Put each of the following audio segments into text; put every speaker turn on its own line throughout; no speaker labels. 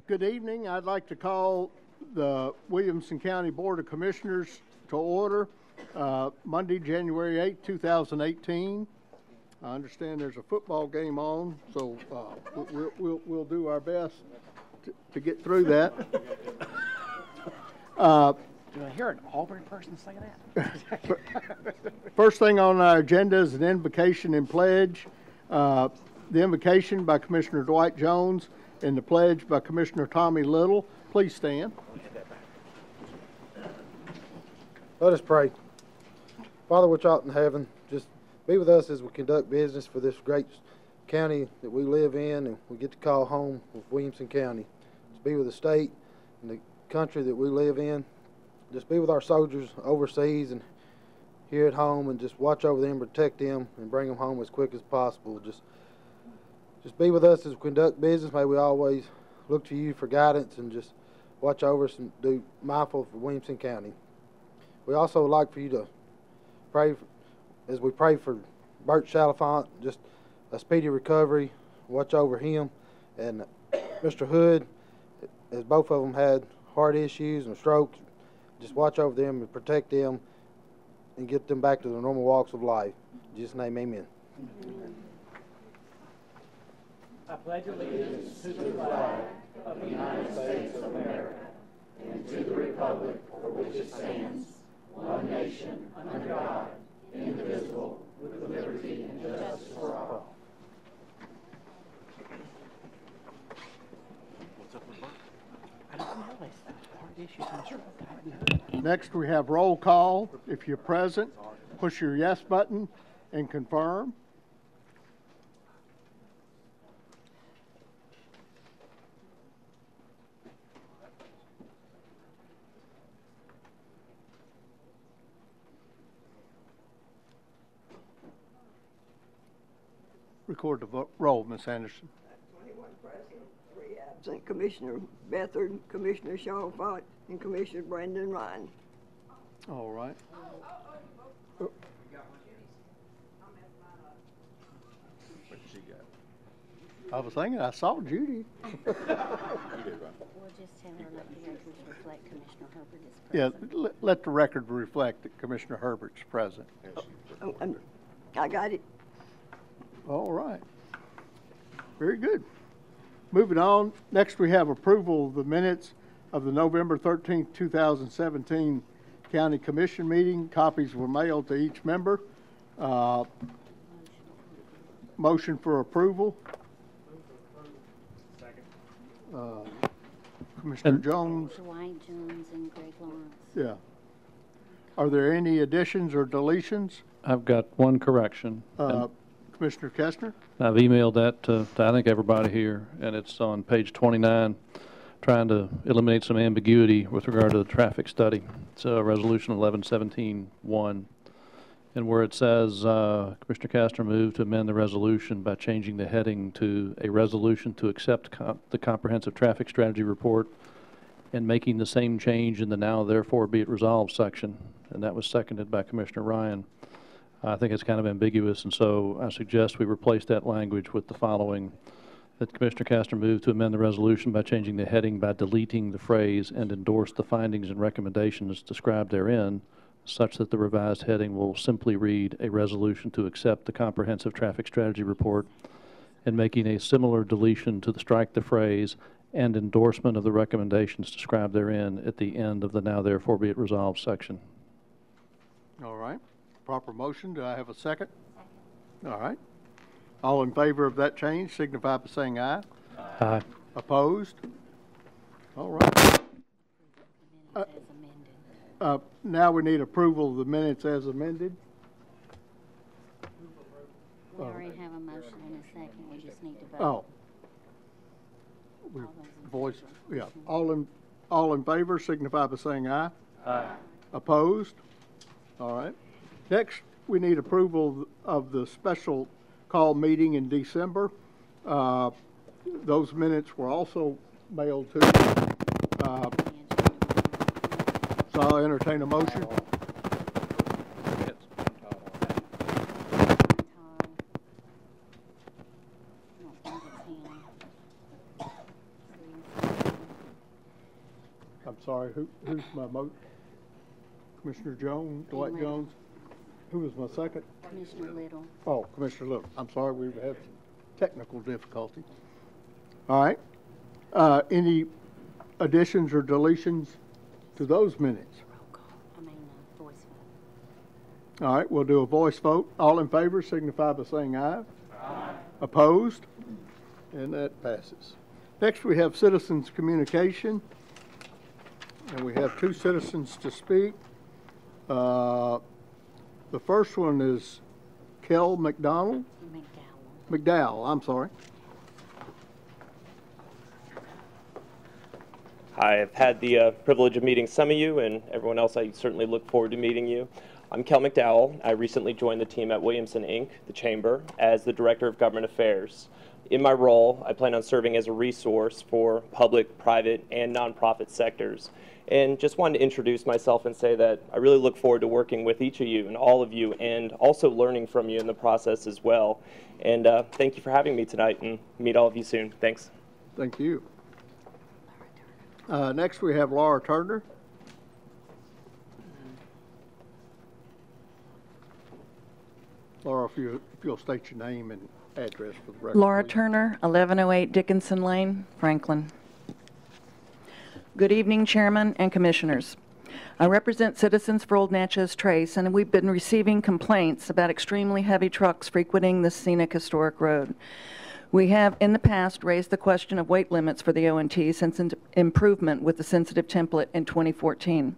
Good evening. I'd like to call the Williamson County Board of Commissioners to order Monday, January 8, 2018. I understand there's a football game on, so we'll do our best to get through that.
Do I hear an Auburn person say that?
First thing on our agenda is an invocation and pledge. The invocation by Commissioner Dwight Jones and the pledge by Commissioner Tommy Little. Please stand.
Let us pray. Father, which art in heaven, just be with us as we conduct business for this great county that we live in and we get to call home with Williamson County. Just be with the state and the country that we live in. Just be with our soldiers overseas and here at home, and just watch over them, protect them, and bring them home as quick as possible. Just be with us as we conduct business. May we always look to you for guidance and just watch over us and do mindful for Williamson County. We also would like for you to pray, as we pray for Bert Chalifant, just a speedy recovery. Watch over him and Mr. Hood, as both of them had heart issues and strokes. Just watch over them and protect them and get them back to their normal walks of life. In Jesus' name, amen.
I pledge allegiance to the flag of the United States of America and to the republic for which it stands, one nation, under God, indivisible, with liberty and justice for all.
What's up with Bert? I don't know. Heart issues and stroke. I hadn't heard.
Next, we have roll call. If you're present, push your yes button and confirm. Record the roll, Ms. Anderson.
21 present, 3 absent. Commissioner Bethard, Commissioner Chalifant, and Commissioner Brandon Ryan.
All right. I was thinking I saw Judy.
We'll just have her let the record reflect Commissioner Herbert is present.
Yeah, let the record reflect that Commissioner Herbert's present.
I got it.
All right. Very good. Moving on. Next, we have approval of the minutes of the November 13th, 2017 County Commission meeting. Copies were mailed to each member. Motion for approval. Commissioner Jones.
Dwight Jones and Greg Lawrence.
Yeah. Are there any additions or deletions?
I've got one correction.
Commissioner Kestner?
I've emailed that to I think everybody here, and it's on page 29, trying to eliminate some ambiguity with regard to the traffic study. It's Resolution 1117-1, and where it says Commissioner Kastner moved to amend the resolution by changing the heading to a resolution to accept the comprehensive traffic strategy report and making the same change in the now therefore be it resolved section, and that was seconded by Commissioner Ryan. I think it's kind of ambiguous, and so I suggest we replace that language with the following: that Commissioner Kastner moved to amend the resolution by changing the heading by deleting the phrase "and endorse the findings and recommendations described therein," such that the revised heading will simply read "a resolution to accept the comprehensive traffic strategy report," and making a similar deletion to strike the phrase "and endorsement of the recommendations described therein" at the end of the now therefore be it resolved section.
All right. Proper motion. Do I have a second? All right. All in favor of that change signify by saying aye.
Aye.
Opposed? All right.
As amended.
Now we need approval of the minutes as amended.
We already have a motion and a second. We just need to vote.
Oh. We voice. Yeah. All in favor signify by saying aye.
Aye.
Opposed? All right. Next, we need approval of the special call meeting in December. Those minutes were also mailed to you. So I'll entertain a motion. sorry, who's my Commissioner Jones, Dwight
Little.
Jones? Who was my second?
Commissioner Little.
Oh, Commissioner Little. I'm sorry, we've had some technical difficulty. All right. Any additions or deletions to those minutes?
Voice vote.
All right, we'll do a voice vote. All in favor signify by saying aye. Aye. Opposed? And that passes. Next, we have citizens' communication. And we have two citizens to speak. The first one is Kel McDowell. McDowell, I'm sorry.
I've had the privilege of meeting some of you, and everyone else, I certainly look forward to meeting you. I'm Kel McDowell. I recently joined the team at Williamson, Inc., the Chamber, as the Director of Government Affairs. In my role, I plan on serving as a resource for public, private, and nonprofit sectors. And just wanted to introduce myself and say that I really look forward to working with each of you and all of you, and also learning from you in the process as well. And thank you for having me tonight, and meet all of you soon. Thanks.
Thank you. Next, we have Laura Turner. Laura, if you'll state your name and address for the record.
Laura
please.
Turner, 1108 Dickinson Lane, Franklin. Good evening, Chairman and Commissioners. I represent Citizens for Old Natchez Trace, and we've been receiving complaints about extremely heavy trucks frequenting this scenic historic road. We have in the past raised the question of weight limits for the O&T since improvement with the sensitive template in 2014.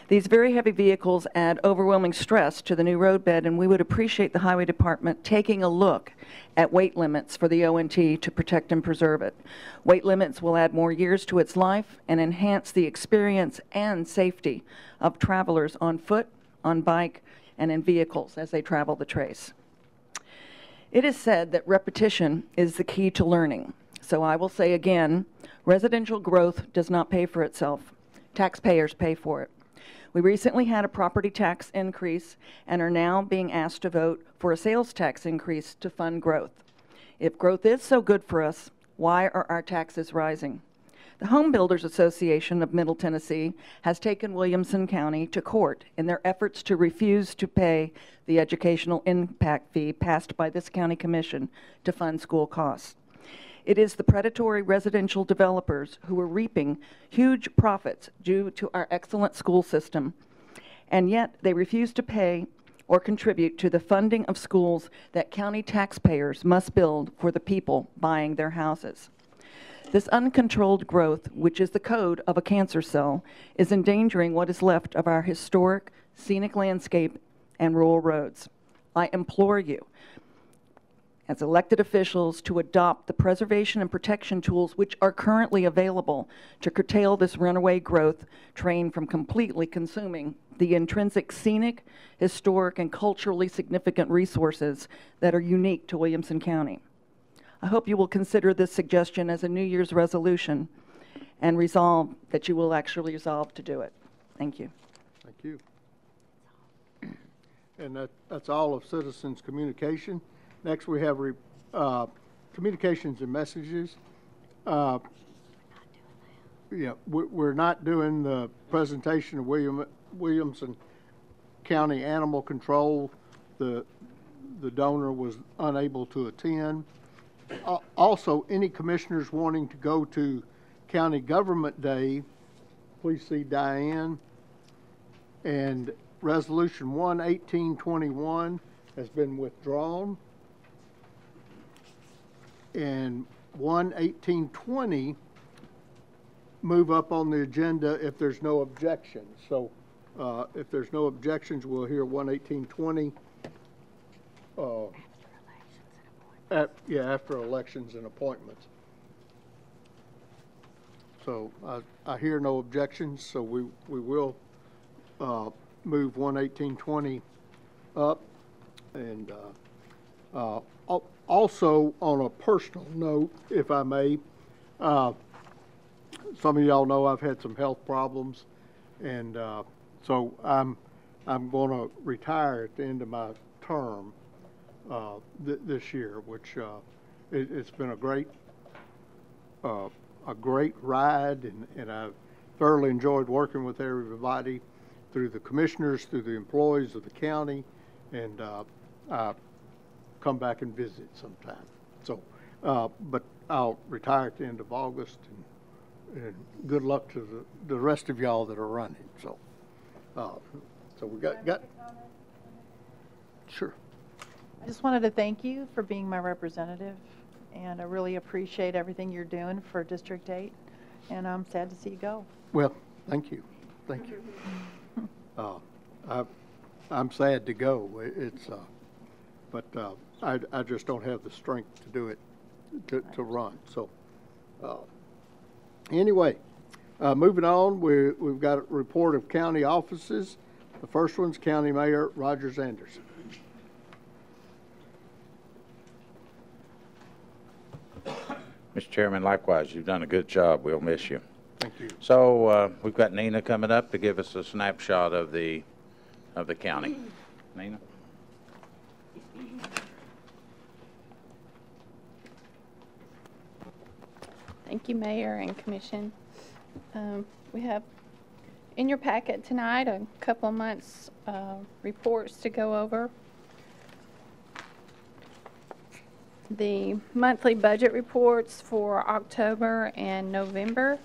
These very heavy vehicles add overwhelming stress to the new roadbed, and we would appreciate the Highway Department taking a look at weight limits for the O&T to protect and preserve it. Weight limits will add more years to its life and enhance the experience and safety of travelers on foot, on bike, and in vehicles as they travel the trace. It is said that repetition is the key to learning. So I will say again, residential growth does not pay for itself. Taxpayers pay for it. We recently had a property tax increase and are now being asked to vote for a sales tax increase to fund growth. If growth is so good for us, why are our taxes rising? The Home Builders Association of Middle Tennessee has taken Williamson County to court in their efforts to refuse to pay the educational impact fee passed by this county commission to fund school costs. It is the predatory residential developers who are reaping huge profits due to our excellent school system, and yet they refuse to pay or contribute to the funding of schools that county taxpayers must build for the people buying their houses. This uncontrolled growth, which is the code of a cancer cell, is endangering what is left of our historic, scenic landscape and rural roads. I implore you, as elected officials, to adopt the preservation and protection tools which are currently available to curtail this runaway growth train from completely consuming the intrinsic scenic, historic, and culturally significant resources that are unique to Williamson County. I hope you will consider this suggestion as a New Year's resolution and resolve that you will actually resolve to do it. Thank you.
Thank you. And that's all of citizens' communication. Next, we have communications and messages. Yeah, we're not doing the presentation of Williamson County Animal Control. The donor was unable to attend. Also, any commissioners wanting to go to County Government Day, please see Diane. And Resolution 1-1821 has been withdrawn. And 1-1820 move up on the agenda if there's no objections. So if there's no objections, we'll hear 1-1820 after elections and appointments. So I hear no objections, so we will move 1-1820 up. And also, on a personal note, if I may, some of y'all know I've had some health problems, and so I'm going to retire at the end of my term this year, which it's been a great ride, and I've thoroughly enjoyed working with everybody, through the commissioners, through the employees of the county, and I come back and visit sometime. So, but I'll retire at the end of August, and good luck to the rest of y'all that are running. So, so we got sure.
I just wanted to thank you for being my representative, and I really appreciate everything you're doing for District 8, and I'm sad to see you go.
Well, thank you. Thank you. I'm sad to go. It's, but I just don't have the strength to do it, to run. So, anyway, moving on, we've got a report of county offices. The first one's County Mayor Rogers Anderson.
Mr. Chairman, likewise, you've done a good job. We'll miss you.
Thank you.
So we've got Nina coming up to give us a snapshot of the county. Nina?
Thank you, Mayor and Commission. We have in your packet tonight a couple of months' reports to go over. The monthly budget reports for October and November.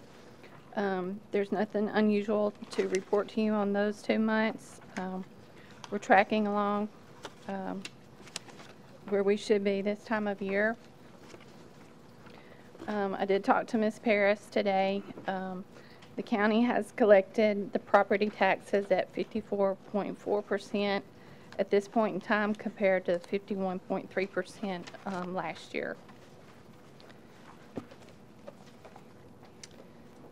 There's nothing unusual to report to you on those 2 months. We're tracking along where we should be this time of year. I did talk to Ms. Paris today. The county has collected the property taxes at 54.4% at this point in time compared to 51.3% last year.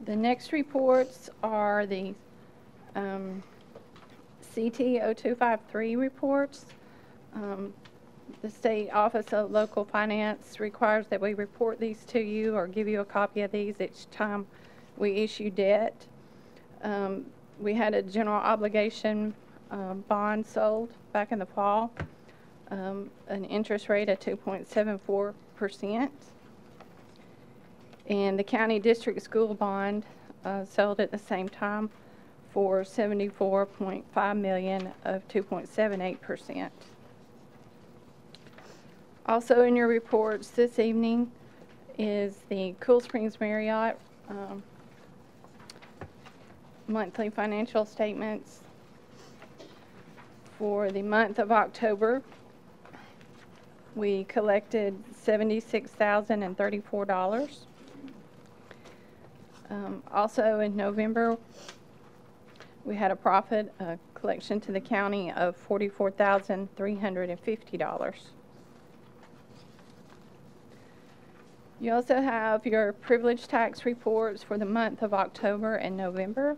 The next reports are the CT 0253 reports. The State Office of Local Finance requires that we report these to you or give you a copy of these each time we issue debt. We had a general obligation bond sold back in the fall, an interest rate of 2.74%. And the county district school bond sold at the same time for $74.5 million of 2.78%. Also in your reports this evening is the Cool Springs Marriott monthly financial statements. For the month of October, we collected $76,034. Also in November, we had a profit collection to the county of $44,350. You also have your privilege tax reports for the month of October and November.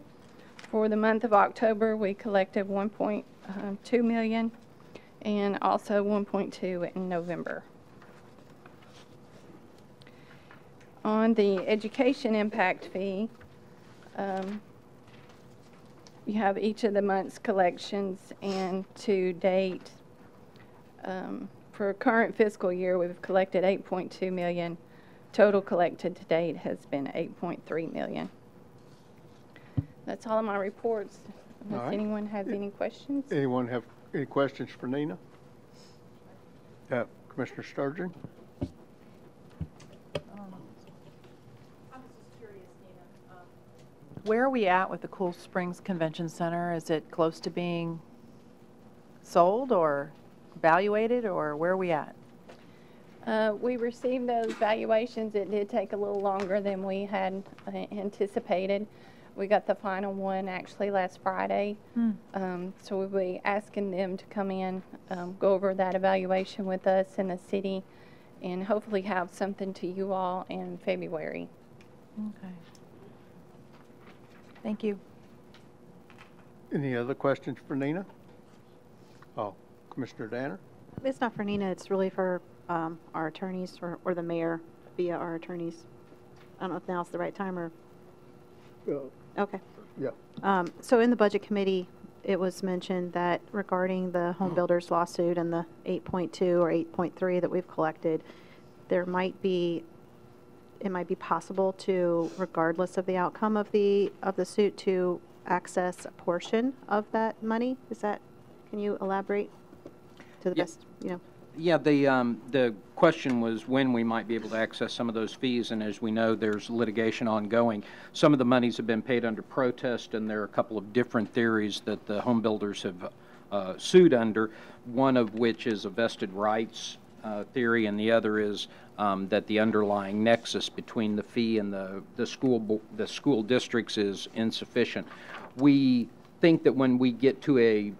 For the month of October, we collected $1.2 million and also $1.2 in November. On the education impact fee, you have each of the month's collections, and to date, for current fiscal year, we've collected $8.2 million. Total collected to date has been $8.3 million. That's all of my reports. Unless anyone has any questions.
Anyone have any questions for Nina? Commissioner Sturgeon?
I'm just curious, Nina. Where are we at with the Cool Springs Convention Center? Is it close to being sold or evaluated, or where are we at?
We received those valuations. It did take a little longer than we had anticipated. We got the final one actually last Friday. So we'll be asking them to come in, go over that evaluation with us in the city, and hopefully have something to you all in February.
Okay. Thank you.
Any other questions for Nina? Oh, Commissioner Danner?
It's not for Nina. It's really for our attorneys or the mayor via our attorneys. I don't know if now's the right time or... Okay.
Yeah.
So in the Budget Committee, it was mentioned that regarding the home builders lawsuit and the 8.2 or 8.3 that we've collected, there might be it might be possible to, regardless of the outcome of the suit, to access a portion of that money? Can you elaborate to the best, you know?
Yeah, the question was when we might be able to access some of those fees, and as we know, there's litigation ongoing. Some of the monies have been paid under protest, and there are a couple of different theories that the home builders have sued under, one of which is a vested rights theory, and the other is that the underlying nexus between the fee and the school districts is insufficient. We think that when we get to a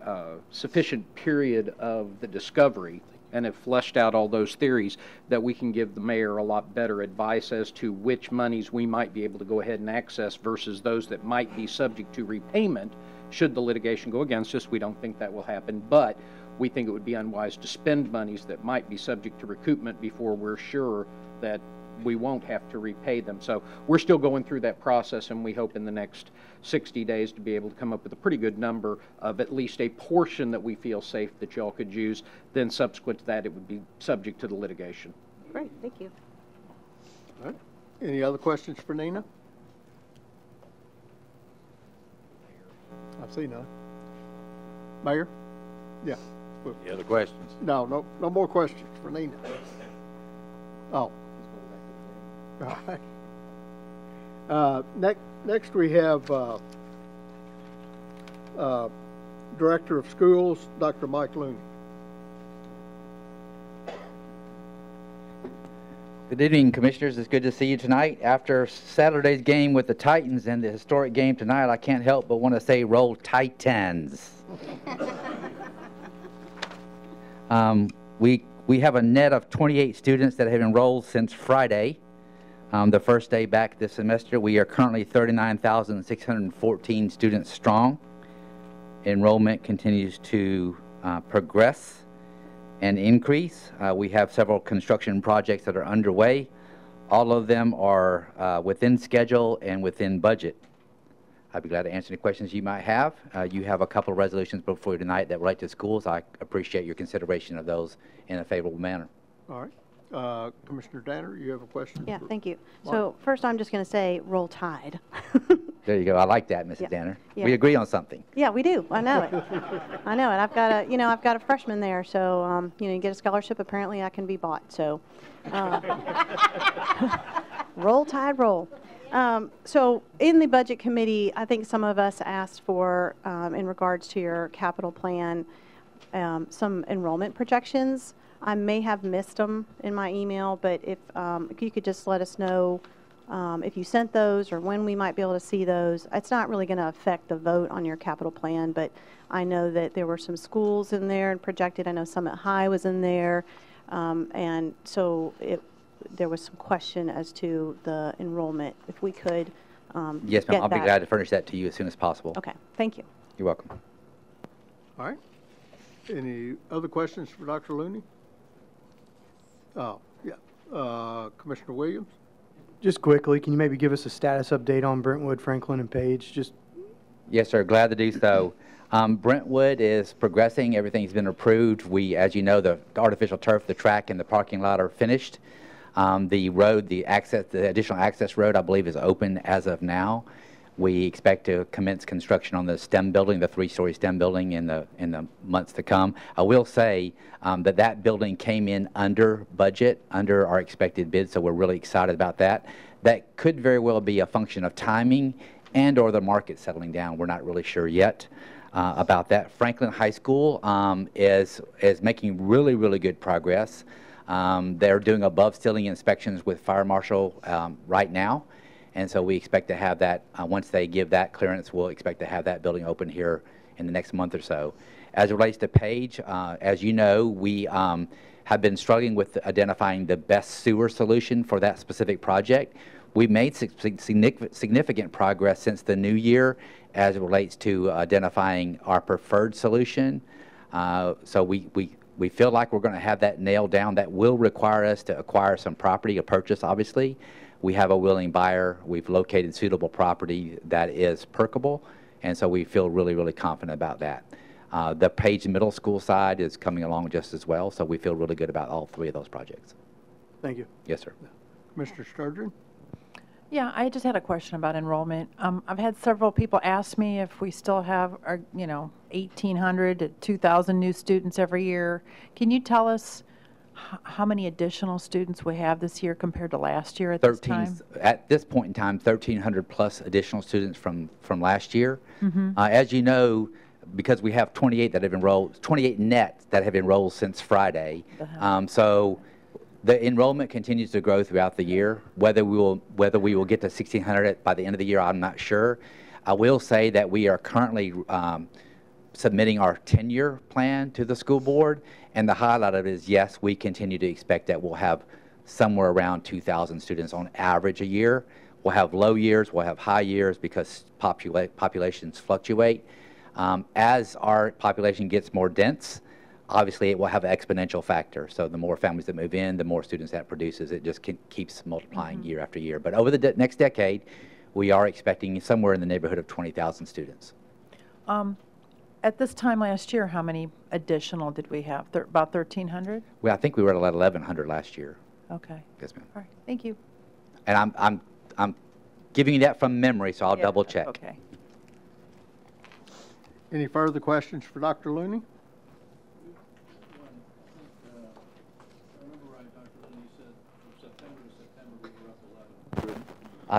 sufficient period of the discovery and have fleshed out all those theories, that we can give the mayor a lot better advice as to which monies we might be able to go ahead and access versus those that might be subject to repayment should the litigation go against us. We don't think that will happen, but we think it would be unwise to spend monies that might be subject to recoupment before we're sure that we won't have to repay them. So we're still going through that process, and we hope in the next 60 days to be able to come up with a pretty good number of at least a portion that we feel safe that y'all could use. Then subsequent to that, it would be subject to the litigation.
Great, thank you.
All right. Any other questions for Nina? I see none. Mayor? Yeah.
Any other questions?
No more questions for Nina. Oh. All right. Next we have Director of Schools, Dr. Mike Looney.
Good evening, Commissioners. It's good to see you tonight. After Saturday's game with the Titans and the historic game tonight, I can't help but want to say roll Titans. We have a net of 28 students that have enrolled since Friday, the first day back this semester. We are currently 39,614 students strong. Enrollment continues to progress and increase. We have several construction projects that are underway. All of them are within schedule and within budget. I'd be glad to answer any questions you might have. You have a couple of resolutions before you tonight that relate to schools. I appreciate your consideration of those in a favorable manner.
All right. Commissioner Danner, you have a question?
Yeah, thank you. So first I'm just going to say roll Tide.
There you go. I like that, Mrs. Danner.
Yeah.
We agree on something.
Yeah, we do. I know it. I know it. I've got a freshman there, so you get a scholarship. Apparently, I can be bought. So, roll Tide, roll. So in the budget committee, I think some of us asked for, in regards to your capital plan, some enrollment projections. I may have missed them in my email, but if you could just let us know if you sent those or when we might be able to see those. It's not really going to affect the vote on your capital plan, but I know that there were some schools in there and projected. I know Summit High was in there, and so there was some question as to the enrollment. If we could
yes, ma'am. I'll be glad to furnish that to you as soon as possible.
Okay. Thank you.
You're welcome.
All right. Any other questions for Dr. Looney? Oh, yeah. Commissioner Williams?
Just quickly, can you maybe give us a status update on Brentwood, Franklin, and Page?
Yes, sir. Glad to do so. Brentwood is progressing. Everything's been approved. We, as you know, the artificial turf, the track, and the parking lot are finished. The road, the additional access road, I believe, is open as of now. We expect to commence construction on the STEM building, the 3-story STEM building, in the months to come. I will say that building came in under budget, under our expected bid, so we're really excited about that. That could very well be a function of timing and or the market settling down. We're not really sure yet about that. Franklin High School is making really, really good progress. They're doing above ceiling inspections with Fire Marshal right now. And so we expect to have that, once they give that clearance, we'll expect to have that building open here in the next month or so. As it relates to Page, as you know, we have been struggling with identifying the best sewer solution for that specific project. We've made significant progress since the new year as it relates to identifying our preferred solution. So we feel like we're going to have that nailed down. That will require us to acquire some property, a purchase, obviously. We have a willing buyer. We've located suitable property that is perkable, and so we feel really, really confident about that. The Page Middle School side is coming along just as well, so we feel really good about all three of those projects.
Thank you.
Yes, sir.
Commissioner Sturgeon?
Yeah, I just had a question about enrollment. I've had several people ask me if we still have, 1,800 to 2,000 new students every year. Can you tell us how many additional students we have this year compared to last year at this time?
At this point in time, 1,300 plus additional students from last year.
Mm-hmm.
As you know, because we have 28 that have enrolled, 28 net that have enrolled since Friday. So the enrollment continues to grow throughout the year. Whether we will get to 1,600 by the end of the year, I'm not sure. I will say that we are currently submitting our 10-year plan to the school board, and the highlight of it is, yes, we continue to expect that we'll have somewhere around 2,000 students on average a year. We'll have low years, we'll have high years because populations fluctuate. As our population gets more dense, obviously it will have an exponential factor. So the more families that move in, the more students that produces. It just keeps multiplying year after year. But over the next decade, we are expecting somewhere in the neighborhood of 20,000 students.
At this time last year, how many additional did we have? About 1,300?
Well, I think we were at 1,100 last year.
Okay.
Yes, ma'am.
All right. Thank you.
And I'm giving you that from memory, so I'll double check.
Okay.
Any further questions for Dr. Looney?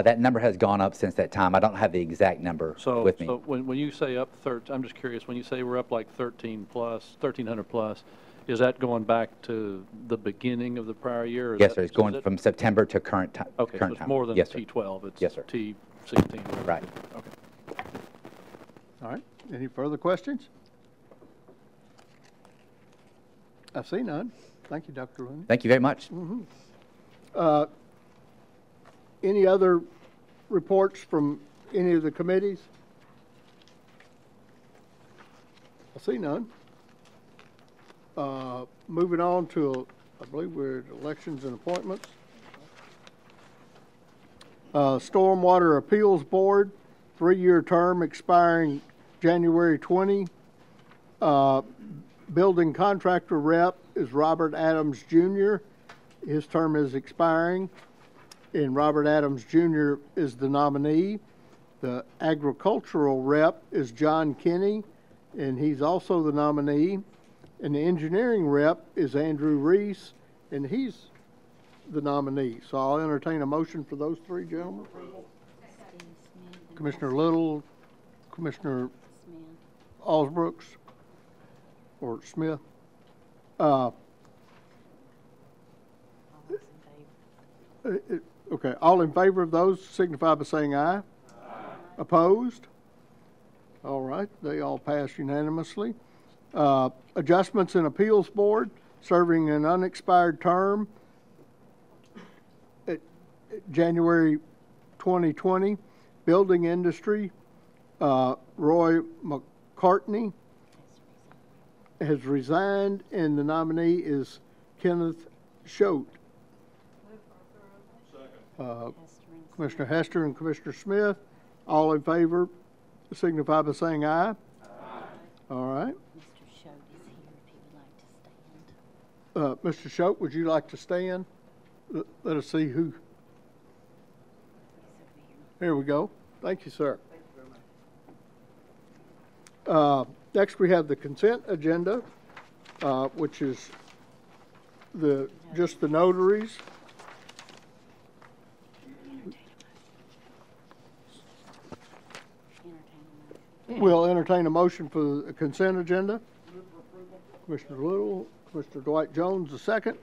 That number has gone up since that time. I don't have the exact number with me.
So when you say up 13, I'm just curious, when you say we're up like 1,300 plus, is that going back to the beginning of the prior year? Or
Yes, sir. It's going from September to current time.
Okay, so it's more than
yes,
T12. It's
yes, sir.
T16.
Right.
Okay.
All right. Any further questions? I see none. Thank you, Dr. Looney.
Thank you very much.
Mm-hmm. Any other reports from any of the committees? I see none. Moving on to, I believe we're at elections and appointments. Stormwater Appeals Board, 3-year term expiring January 20. Building contractor rep is Robert Adams Jr. His term is expiring, and Robert Adams Jr. is the nominee. The agricultural rep is John Kinney, and he's also the nominee. And the engineering rep is Andrew Reese, and he's the nominee. So I'll entertain a motion for those three gentlemen. Commissioner Little, Commissioner Alsbrooks, or Smith. Okay, all in favor of those signify by saying aye. Aye. Opposed? All right, they all pass unanimously. Adjustments in Appeals Board, serving an unexpired term at January 2020. Building Industry, Roy McCartney has resigned, and the nominee is Kenneth Schote. Commissioner Hester and Commissioner Smith, all in favor signify by saying aye. Aye. All right.
Mr. Schote is here if he would like to stand.
Mr. Schote, would you like to stand? Let us see who. Here we go. Thank you, sir.
Thank you very much.
Next, we have the consent agenda, which is just the notaries. We'll entertain a motion for the consent agenda. Commissioner Little, Commissioner Dwight Jones, the second.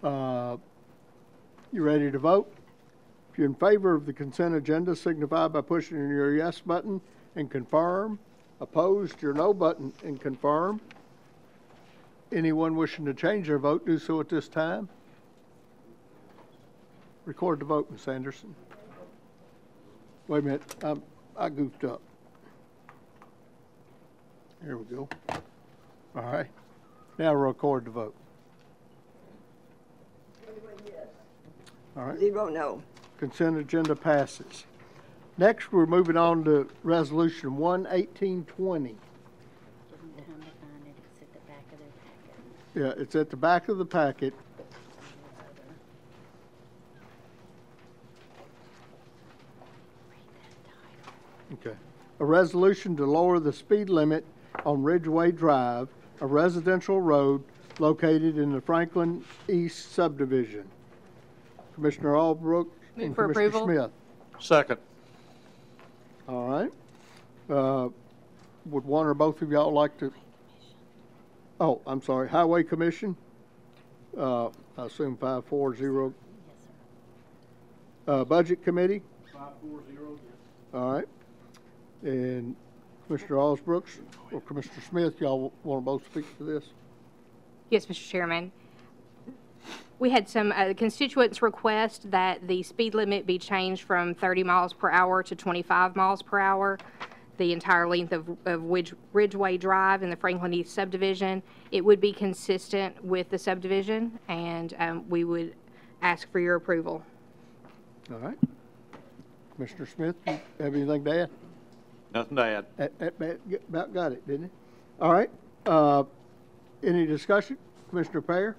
You ready to vote? If you're in favor of the consent agenda, signify by pushing your yes button and confirm. Opposed, your no button and confirm. Anyone wishing to change their vote, do so at this time. Record the vote, Ms. Anderson. Wait a minute, I goofed up. Here we go. All right. Now record the vote. All right.
0 no.
Consent agenda passes. Next, we're moving on to Resolution 1/1820. Yeah, it's at the back of the packet. Okay. A resolution to lower the speed limit on Ridgeway Drive, a residential road located in the Franklin East subdivision. Commissioner Albrook and
for
Commissioner
approval.
Smith.
Second.
All right. Would one or both of y'all like to? Oh, I'm sorry. Highway Commission. I assume 540. Budget Committee.
540.
All right. And Commissioner Osbrooks or Commissioner Smith, y'all want to both speak to this?
Yes, Mr. Chairman. We had some constituents request that the speed limit be changed from 30 miles per hour to 25 miles per hour. The entire length of Ridgeway Drive in the Franklin East subdivision. It would be consistent with the subdivision, and we would ask for your approval.
All right. Commissioner Smith, you have anything to add?
Nothing to add.
About got it, didn't it? All right. Any discussion? Commissioner Payer?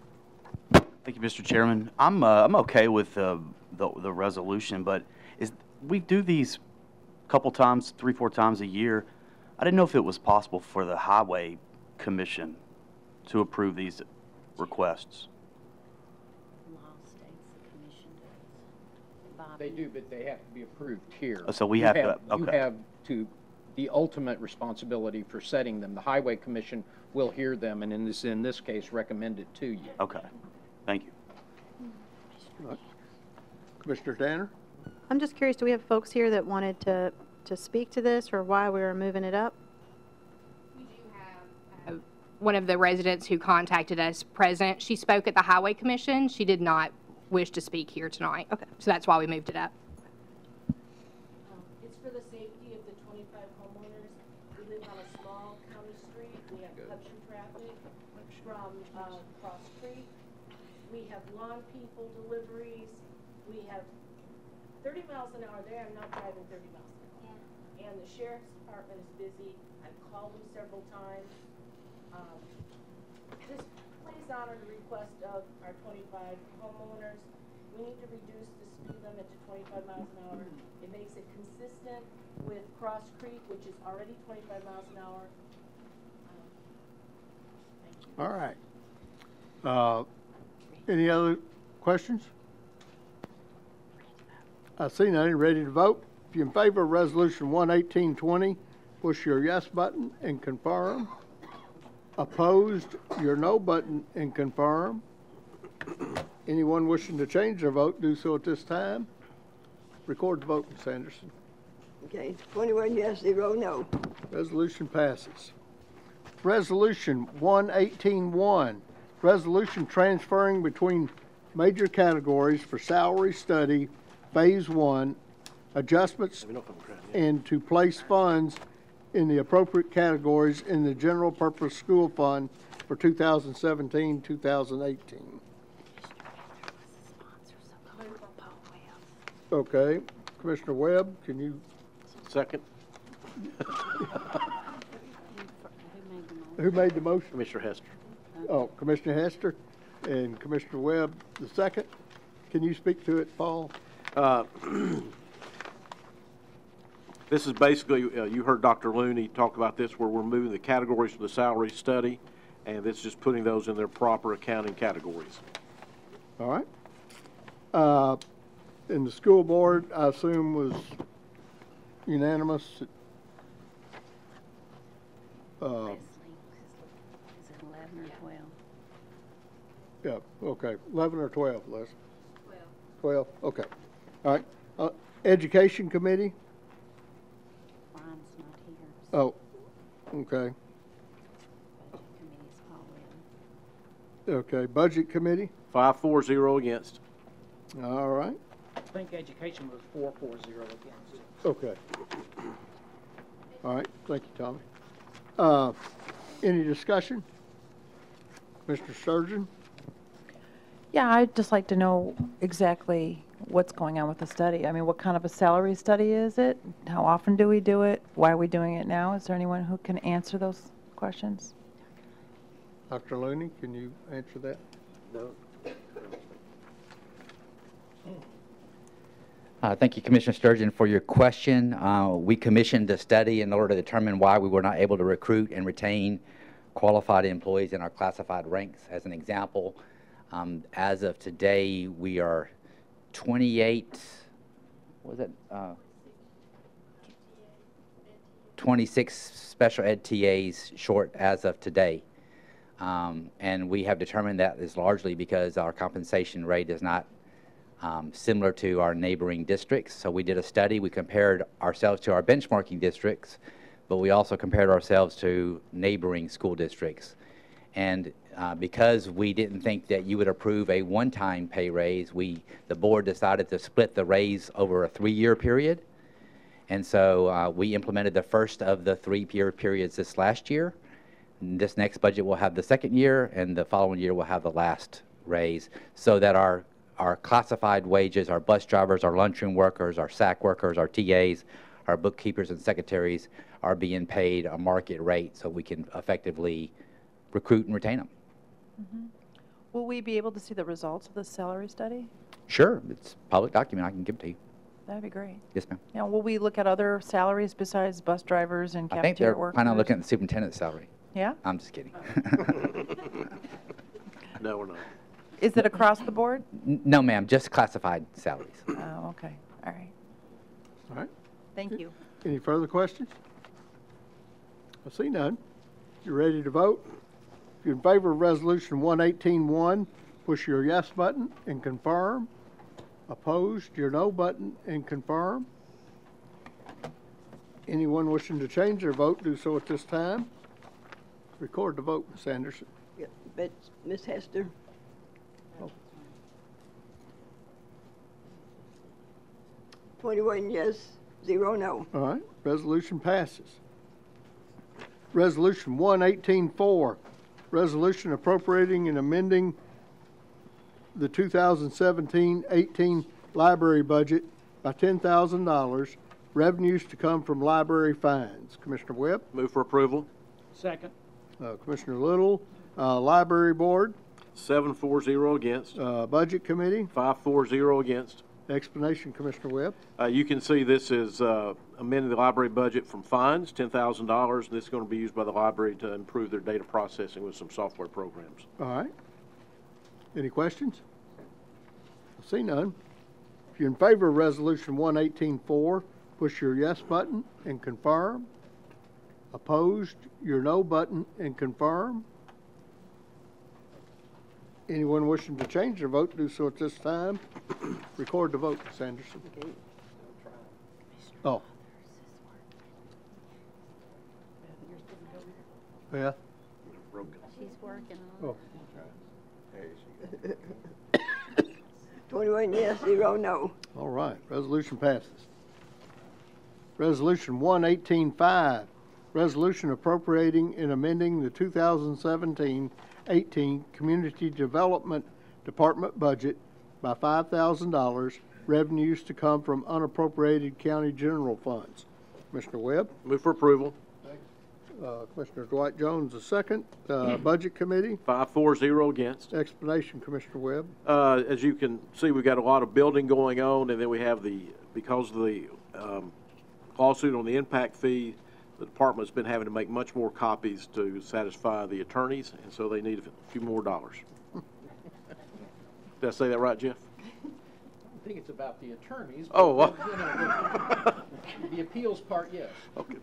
Thank you, Mr. Chairman. I'm okay with the resolution, but we do these a couple times, 3-4 times a year. I didn't know if it was possible for the Highway Commission to approve these requests.
They do, but they have to be approved here.
So we have to,
You have the ultimate responsibility for setting them. The Highway Commission will hear them, and in this case, recommend it to you.
Okay. Thank you.
Right. Commissioner Danner?
I'm just curious, do we have folks here that wanted to speak to this or why we were moving it up?
We do have one of the residents who contacted us present. She spoke at the Highway Commission. She did not wish to speak here tonight.
Okay.
So that's why we moved it up.
It's for the safety of the 25 homeowners. We live on a small county street. We have construction traffic from Cross Creek. We have lawn people deliveries. We have 30 miles an hour there. I'm not driving 30 miles an hour. Yeah. And the sheriff's department is busy. I've called them several times. Just please honor the request of our 25 homeowners. We need to reduce the speed limit to 25 miles an hour. It makes it consistent with Cross Creek, which is already 25 miles an hour.
All right. Any other questions? I see none. Ready to vote? If you're in favor of Resolution 11820, push your yes button and confirm. Opposed, your no button and confirm. Anyone wishing to change their vote, do so at this time. Record the vote, Ms. Anderson.
Okay, 21 yes, 0 no.
Resolution passes. Resolution 118-1, resolution transferring between major categories for salary study, Phase 1, adjustments, and to place funds in the appropriate categories in the General Purpose School Fund for 2017-2018. Okay, Commissioner Webb, can you?
Second.
Who made the motion?
Commissioner Hester.
Oh, Commissioner Hester and Commissioner Webb, the second. Can you speak to it, Paul?
This is basically, you heard Dr. Looney talk about this, where we're moving the categories for the salary study, and this is just putting those in their proper accounting categories.
All right. And the school board, I assume, was unanimous.
Is it 11 or 12?
Yeah, okay. 11 or 12, Les? 12. 12, okay. All right. Education Committee?
Brian's not here.
Oh, okay.
Committee's Paul Webb.
Okay, Budget Committee?
5-4-0 against.
All right.
I think education was 4-4-0 against.
Okay. All right, thank you, Tommy. Any discussion? Mr. Sturgeon?
Yeah, I'd just like to know exactly what's going on with the study. I mean, what kind of a salary study is it? How often do we do it? Why are we doing it now? Is there anyone who can answer those questions?
Dr. Looney, can you answer that?
No.
Thank you, Commissioner Sturgeon, for your question. We commissioned a study in order to determine why we were not able to recruit and retain qualified employees in our classified ranks. As an example, as of today, we are 28, what was it? 26 special ed TAs short as of today. And we have determined that is largely because our compensation rate is not similar to our neighboring districts. So we did a study. We compared ourselves to our benchmarking districts, but we also compared ourselves to neighboring school districts. And because we didn't think that you would approve a one-time pay raise, the board decided to split the raise over a 3-year period. And so we implemented the first of the 3-year periods this last year. And this next budget will have the second year, and the following year will have the last raise, so that our classified wages, our bus drivers, our lunchroom workers, our SAC workers, our TAs, our bookkeepers and secretaries are being paid a market rate so we can effectively recruit and retain them.
Mm-hmm. Will we be able to see the results of the salary study?
Sure, it's a public document. I can give it to you.
That'd be great.
Yes, ma'am.
Now, will we look at other salaries besides bus drivers and
I think
cafeteria
they're
workers?
planning on looking at the superintendent's salary.
Yeah?
I'm just kidding.
No, we're not.
Is it across the board?
No, ma'am, just classified salaries.
Oh, okay. All right.
All right.
Thank you.
Any further questions? I see none. You ready to vote? If you're in favor of Resolution 118-1, push your yes button and confirm. Opposed, your no button and confirm. Anyone wishing to change their vote, do so at this time. Record the vote, Ms. Anderson.
Yeah, but Ms. Hester?
Oh.
21 yes, 0 no.
All right, resolution passes. Resolution 118-4, resolution appropriating and amending the 2017-18 library budget by $10,000, revenues to come from library fines. Commissioner Webb?
Move for approval.
Second.
Commissioner Little, Library Board?
7-4-0 against.
Budget Committee?
5-4-0 against.
Explanation, Commissioner Webb?
You can see this is amending the library budget from fines, $10,000, and this is going to be used by the library to improve their data processing with some software programs.
All right. Any questions? I see none. If you're in favor of Resolution 118-4, push your yes button and confirm. Opposed, your no button and confirm. Anyone wishing to change their vote, do so at this time. Record the vote, Ms. Anderson.
Okay.
Oh. Yeah.
She's working on
it.
21 yes, 0 no.
All right, resolution passes. Resolution 118-5, resolution appropriating and amending the 2017-18 Community Development Department budget by $5,000, revenues to come from unappropriated county general funds. Commissioner Webb?
Move for approval.
Commissioner Dwight Jones, the second. Budget Committee?
5-4-0 against.
Explanation, Commissioner Webb.
As you can see, we've got a lot of building going on, and then we have because of the lawsuit on the impact fee, the department's been having to make much more copies to satisfy the attorneys, and so they need a few more dollars. Did I say that right, Jeff?
I think it's about the attorneys.
Oh, well.
You know, the appeals part, yes.
Okay.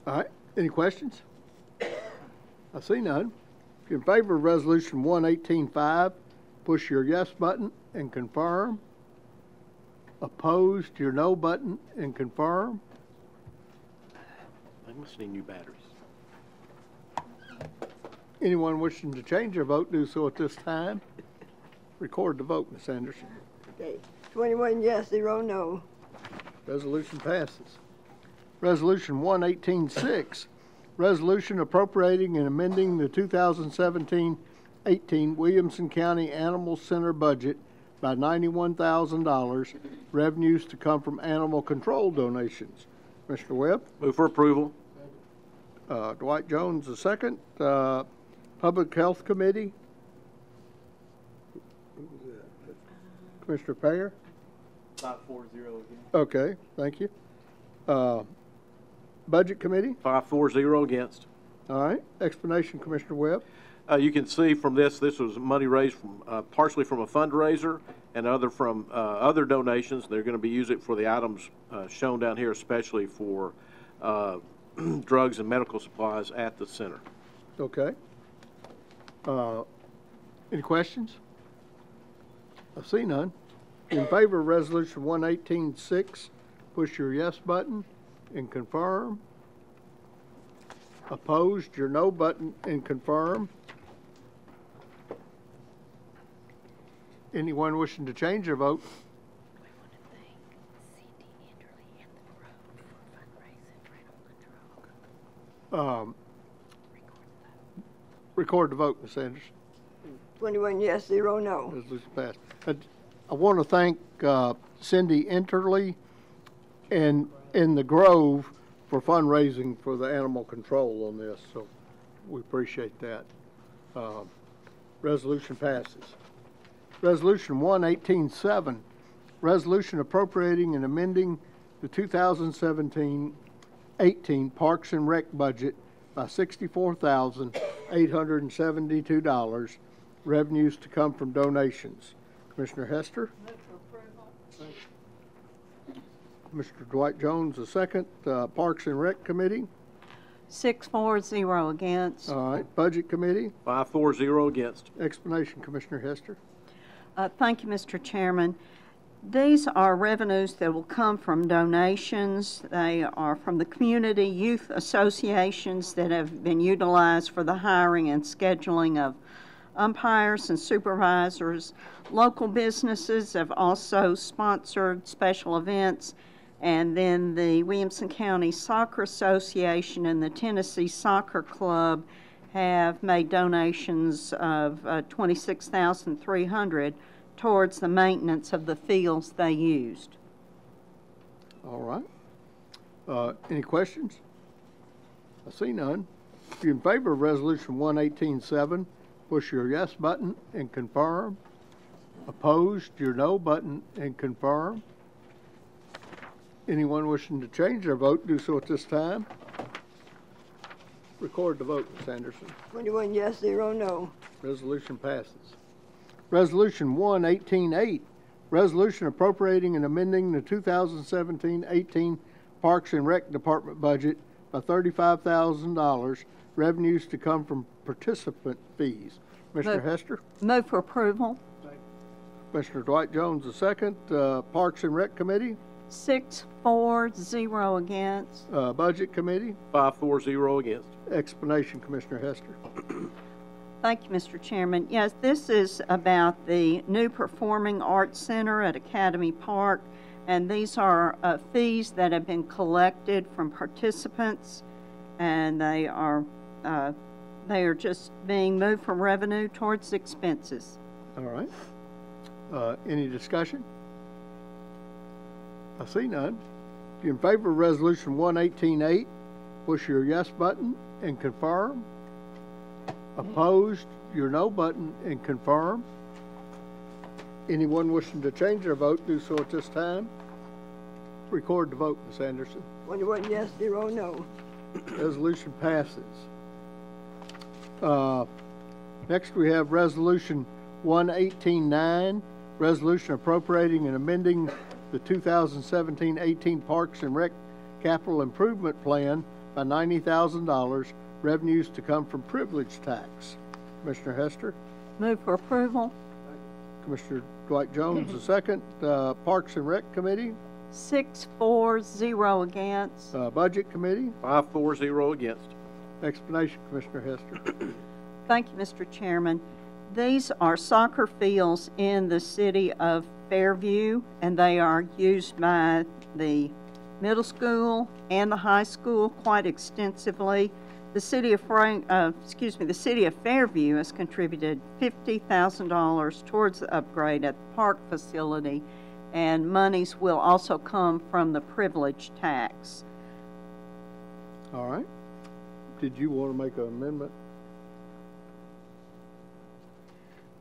All right, any questions? I see none. If you're in favor of Resolution 118-5, push your yes button and confirm. Opposed, your no button and confirm.
They must need new batteries.
Anyone wishing to change their vote, do so at this time. Record the vote, Ms. Anderson.
Okay. 21 yes, 0 no.
Resolution passes. Resolution 118-6, resolution appropriating and amending the 2017-18 Williamson County Animal Center budget by $91,000, revenues to come from animal control donations. Commissioner Webb?
Move for approval.
Dwight Jones, the second. Public Health Committee? Commissioner Payer?
5-4-0 again.
Okay, thank you. Budget Committee?
5-4-0 against.
All right. Explanation, Commissioner Webb.
You can see from this was money raised from partially from a fundraiser and other from other donations. They're going to be using it for the items shown down here, especially for drugs and medical supplies at the center.
Okay. Any questions? I see none. In favor of Resolution 118-6, push your yes button and confirm. Opposed, your no button and confirm. Anyone wishing to change their vote? Record the vote, Ms. Anderson.
21 yes, 0 no.
Resolution passed. I want to thank Cindy Enterly and in the Grove for fundraising for the animal control on this, so we appreciate that. Resolution passes. Resolution 118-7, resolution appropriating and amending the 2017-18 Parks and Rec budget by $64,872, revenues to come from donations. Commissioner Hester? Mr. Dwight Jones, the second. Parks and Rec Committee?
6-4-0 against.
All right. Budget Committee?
5-4-0 against.
Explanation, Commissioner Hester.
Thank you, Mr. Chairman. These are revenues that will come from donations. They are from the community youth associations that have been utilized for the hiring and scheduling of umpires and supervisors. Local businesses have also sponsored special events, and then the Williamson County Soccer Association and the Tennessee Soccer Club have made donations of $26,300 towards the maintenance of the fields they used.
All right. Any questions? I see none. If you're in favor of Resolution 118-7, push your yes button and confirm. Opposed, your no button and confirm. Anyone wishing to change their vote, do so at this time. Record the vote, Ms. Anderson.
21 yes, 0 no.
Resolution passes. Resolution 118-8, resolution appropriating and amending the 2017-18 Parks and Rec Department budget by $35,000, revenues to come from participant fees. Commissioner Hester?
Move for approval.
Commissioner Dwight Jones, the second. Parks and Rec Committee?
6-4-0 against.
Budget Committee?
5-4-0 against.
Explanation, Commissioner Hester.
Thank you, Mr. Chairman. Yes, this is about the new Performing Arts Center at Academy Park, and these are fees that have been collected from participants, and they are just being moved from revenue towards expenses.
All right. Any discussion? I see none. If you're in favor of Resolution 118-8, push your yes button and confirm. Opposed, your no button and confirm. Anyone wishing to change their vote, do so at this time. Record the vote, Ms. Anderson.
21 yes, 0 no.
Resolution passes. Next we have Resolution 118-9, resolution appropriating and amending the 2017-18 Parks and Rec Capital Improvement Plan by $90,000, revenues to come from privilege tax. Commissioner Hester?
Move for approval.
Commissioner Dwight Jones, the second. Parks and Rec Committee?
6-4-0 against.
Budget Committee?
5-4-0 against.
Explanation, Commissioner Hester.
Thank you, Mr. Chairman. These are soccer fields in the city of Fairview, and they are used by the middle school and the high school quite extensively. The city of Fairview has contributed $50,000 towards the upgrade at the park facility, and monies will also come from the privilege tax.
All right. Did you want to make an amendment?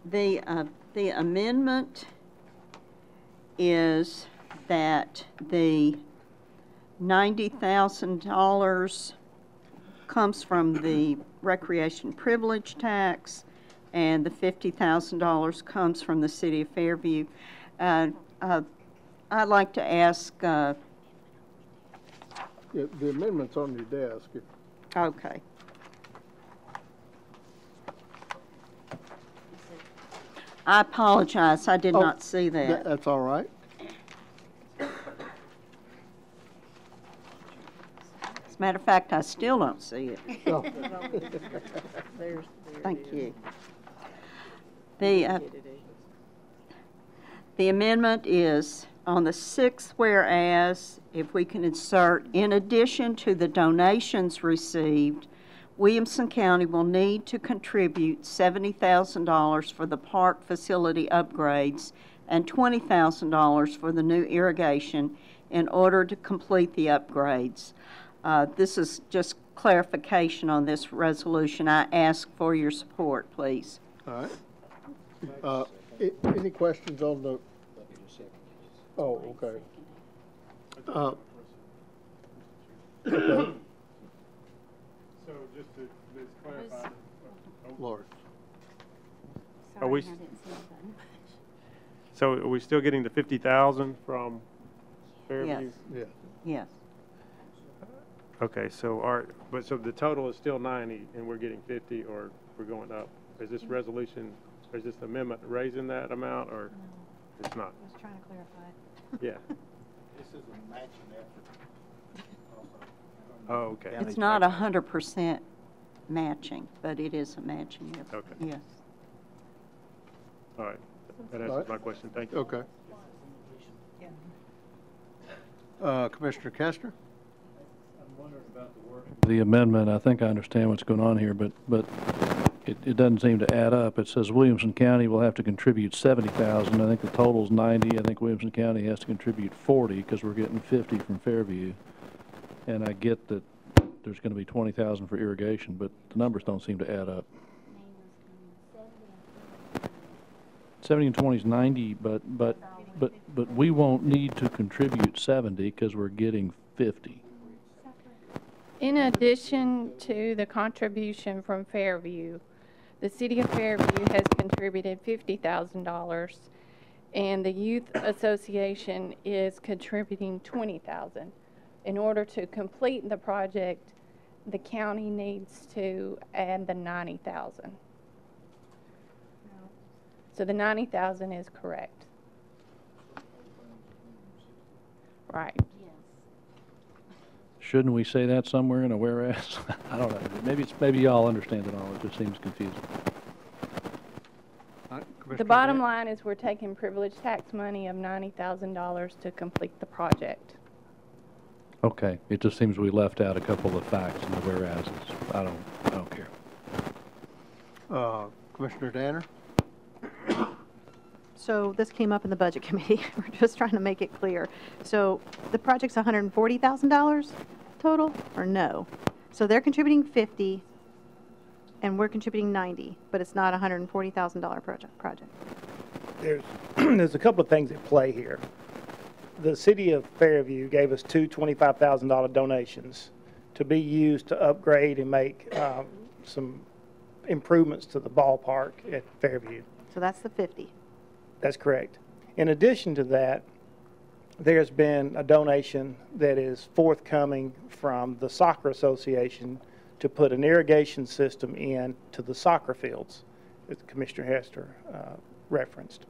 The amendment is that the $90,000 comes from the recreation privilege tax, and the $50,000 comes from the city of Fairview. I'd like to ask.
Yeah, the amendment's on your desk.
Okay. I apologize. I did not see that.
That's all right.
As a matter of fact, I still don't see it.
Oh.
Thank you. The amendment is on the sixth whereas, if we can insert, in addition to the donations received, Williamson County will need to contribute $70,000 for the park facility upgrades and $20,000 for the new irrigation in order to complete the upgrades. This is just clarification on this resolution. I ask for your support, please.
All right. Any questions on the? Oh, okay. Okay.
So just to clarify,
Lord.
Are we? So are we still getting the 50,000 from Fairview?
Yes.
Yes.
Okay, so so the total is still 90, and we're getting 50, or we're going up? Is this resolution, or is this amendment raising that amount, or it's not?
I was trying to clarify it.
Yeah.
This is a matching effort.
Oh, okay.
It's not 100% matching, but it is a matching effort.
Okay.
Yes.
All right. That answers my question. Thank you.
Okay. Commissioner Kester?
The amendment, I think I understand what's going on here, but it doesn't seem to add up. It says Williamson County will have to contribute $70,000. I think the total's 90. I think Williamson County has to contribute 40 because we're getting 50 from Fairview. And I get that there's going to be 20,000 for irrigation, but the numbers don't seem to add up. 70 and 20 is 90, but we won't need to contribute 70 because we're getting 50.
In addition to the contribution from Fairview, the City of Fairview has contributed $50,000, and the Youth Association is contributing $20,000. In order to complete the project, the county needs to add the $90,000. So the $90,000 is correct. Right.
Shouldn't we say that somewhere in a whereas? I don't know. Maybe y'all understand it all. It just seems confusing.
The bottom line is we're taking privilege tax money of $90,000 to complete the project.
Okay. It just seems we left out a couple of facts in the whereases. I don't care.
Commissioner Danner?
So this came up in the budget committee. We're just trying to make it clear. So the project's $140,000 total, or no? So they're contributing 50, and we're contributing 90, but it's not a $140,000 project.
There's a couple of things at play here. The city of Fairview gave us two $25,000 donations to be used to upgrade and make some improvements to the ballpark at Fairview.
So that's the 50.
That's correct. In addition to that, there's been a donation that is forthcoming from the Soccer Association to put an irrigation system in to the soccer fields that Commissioner Hester referenced.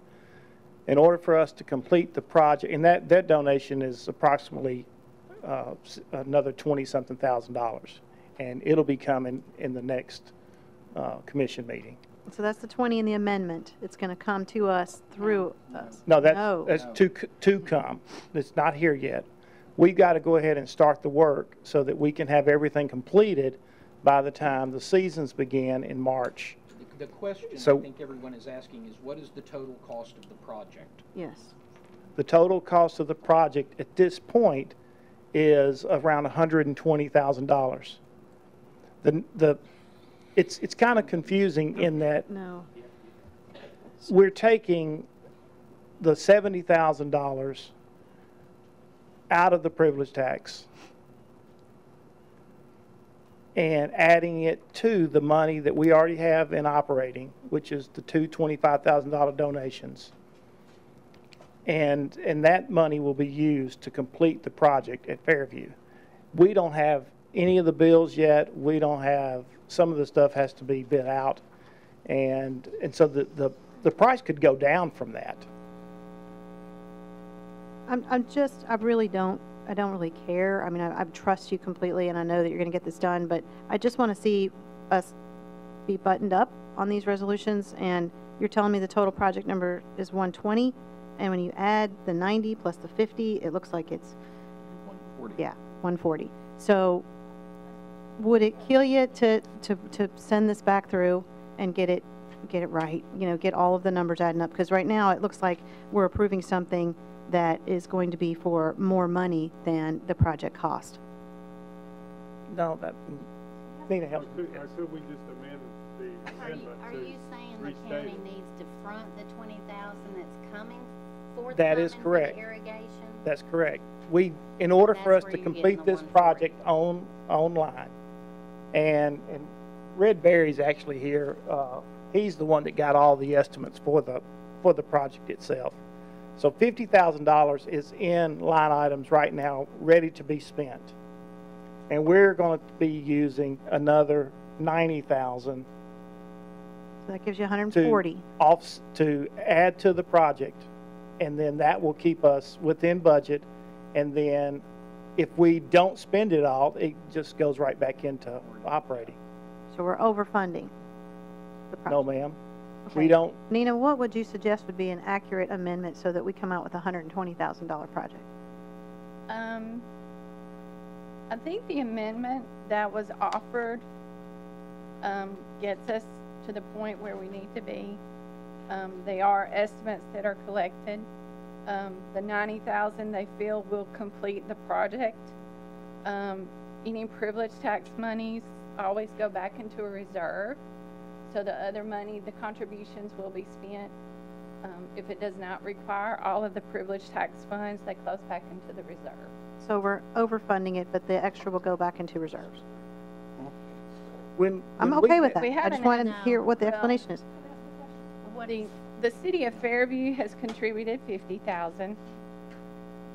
In order for us to complete the project, and that donation is approximately another $20-something thousand, and it'll be coming in the next commission meeting.
So that's the 20 in the amendment. It's going to come to us through us.
No, that's to come. It's not here yet. We've got to go ahead and start the work so that we can have everything completed by the time the seasons begin in March.
The question I think everyone is asking is, what is the total cost of the project?
Yes.
The total cost of the project at this point is around $120,000. It's kind of confusing in that we're taking the $70,000 out of the privilege tax and adding it to the money that we already have in operating, which is the two $25,000 donations. And that money will be used to complete the project at Fairview. We don't have any of the bills yet. We don't have, some of the stuff has to be bid out. And so the price could go down from that.
I really don't really care. I mean, I trust you completely, and I know that you're going to get this done, but I just want to see us be buttoned up on these resolutions. And you're telling me the total project number is 120, and when you add the 90 plus the 50, it looks like it's 140. Yeah, 140. So would it kill you to send this back through and get it right? You know, get all of the numbers adding up, because right now it looks like we're approving something that is going to be for more money than the project cost.
No, that Nina help.
Could we just amend the amendment
Are you saying the
restate
county
it?
needs to front the 20,000 that's coming for the
That is correct.
irrigation?
That's correct. In order for us
That's
to
where you're
complete
getting the
this project online, and Red Berry's actually here. He's the one that got all the estimates for the project itself. So $50,000 is in line items right now, ready to be spent, and we're going to be using another $90,000.
So that gives you 140.
To add to the project, and then that will keep us within budget. And then if we don't spend it all, it just goes right back into operating.
So we're overfunding the project.
No, ma'am.
Okay.
We don't.
Nina, what would you suggest would be an accurate amendment so that we come out with a $120,000 project?
I think the amendment that was offered gets us to the point where we need to be. They are estimates that are collected. The $90,000 they feel will complete the project. Any privilege tax monies always go back into a reserve. So the other money, the contributions will be spent. If it does not require all of the privilege tax funds, they close back into the reserve.
So we're overfunding it, but the extra will go back into reserves. I'm
when
okay with that.
we
I just
haven't-
wanted to hear what the
Well,
explanation is.
The city of Fairview has contributed $50,000.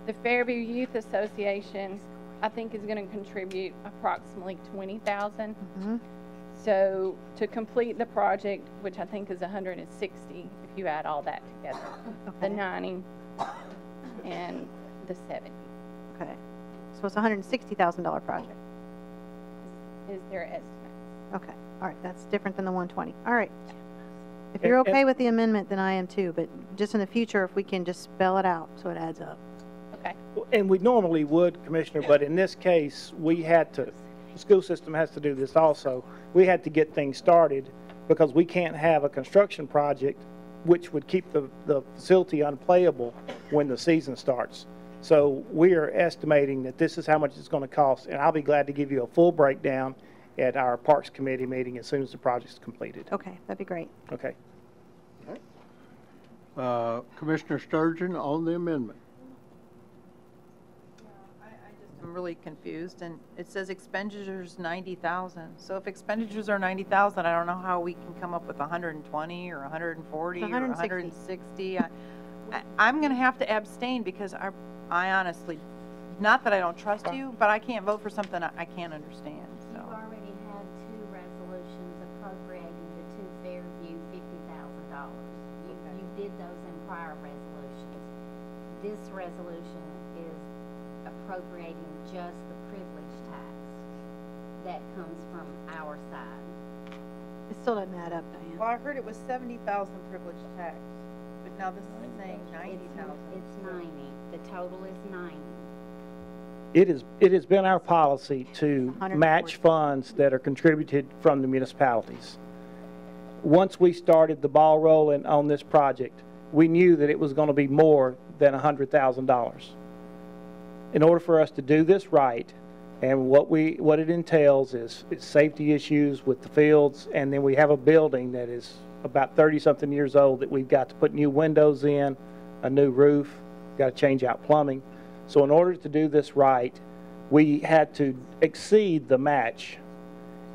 The Fairview Youth Association, I think, is going to contribute approximately $20,000. So to complete the project, which I think is 160, if you add all that together, the 90 and the 70.
Okay. So it's a $160,000 project.
Is their estimate.
Okay. All right. That's different than the 120. All right. If you're okay with the amendment, then I am too. But just in the future, if we can just spell it out so it adds up.
Okay.
And we normally would, Commissioner, but in this case, we had to, the school system has to do this also. We had to get things started because we can't have a construction project which would keep the facility unplayable when the season starts. So we are estimating that this is how much it's going to cost, and I'll be glad to give you a full breakdown at our Parks Committee meeting as soon as the project's completed.
Okay, that'd be great.
Okay.
Commissioner Sturgeon on the amendment.
I'm really confused, and it says expenditures 90,000. So if expenditures are 90,000, I don't know how we can come up with 120 or 140 or 160. I'm going to have to abstain because I honestly, not that I don't trust you, but I can't vote for something I can't understand. So.
You've already had 2 resolutions appropriating to Fairview $50,000. You did those in prior resolutions. This resolution is appropriating just the privilege tax that comes from our side.
It still doesn't add up, Diane.
Well, I heard it was 70,000 privilege tax, but now this is saying 90,000.
It's 90. The total is 90.
It has been our policy to match funds that are contributed from the municipalities. Once we started the ball rolling on this project, we knew that it was going to be more than $100,000. In order for us to do this right, and what it entails is safety issues with the fields, and then we have a building that is about 30-something years old that we've got to put new windows in, a new roof, got to change out plumbing. So in order to do this right, we had to exceed the match.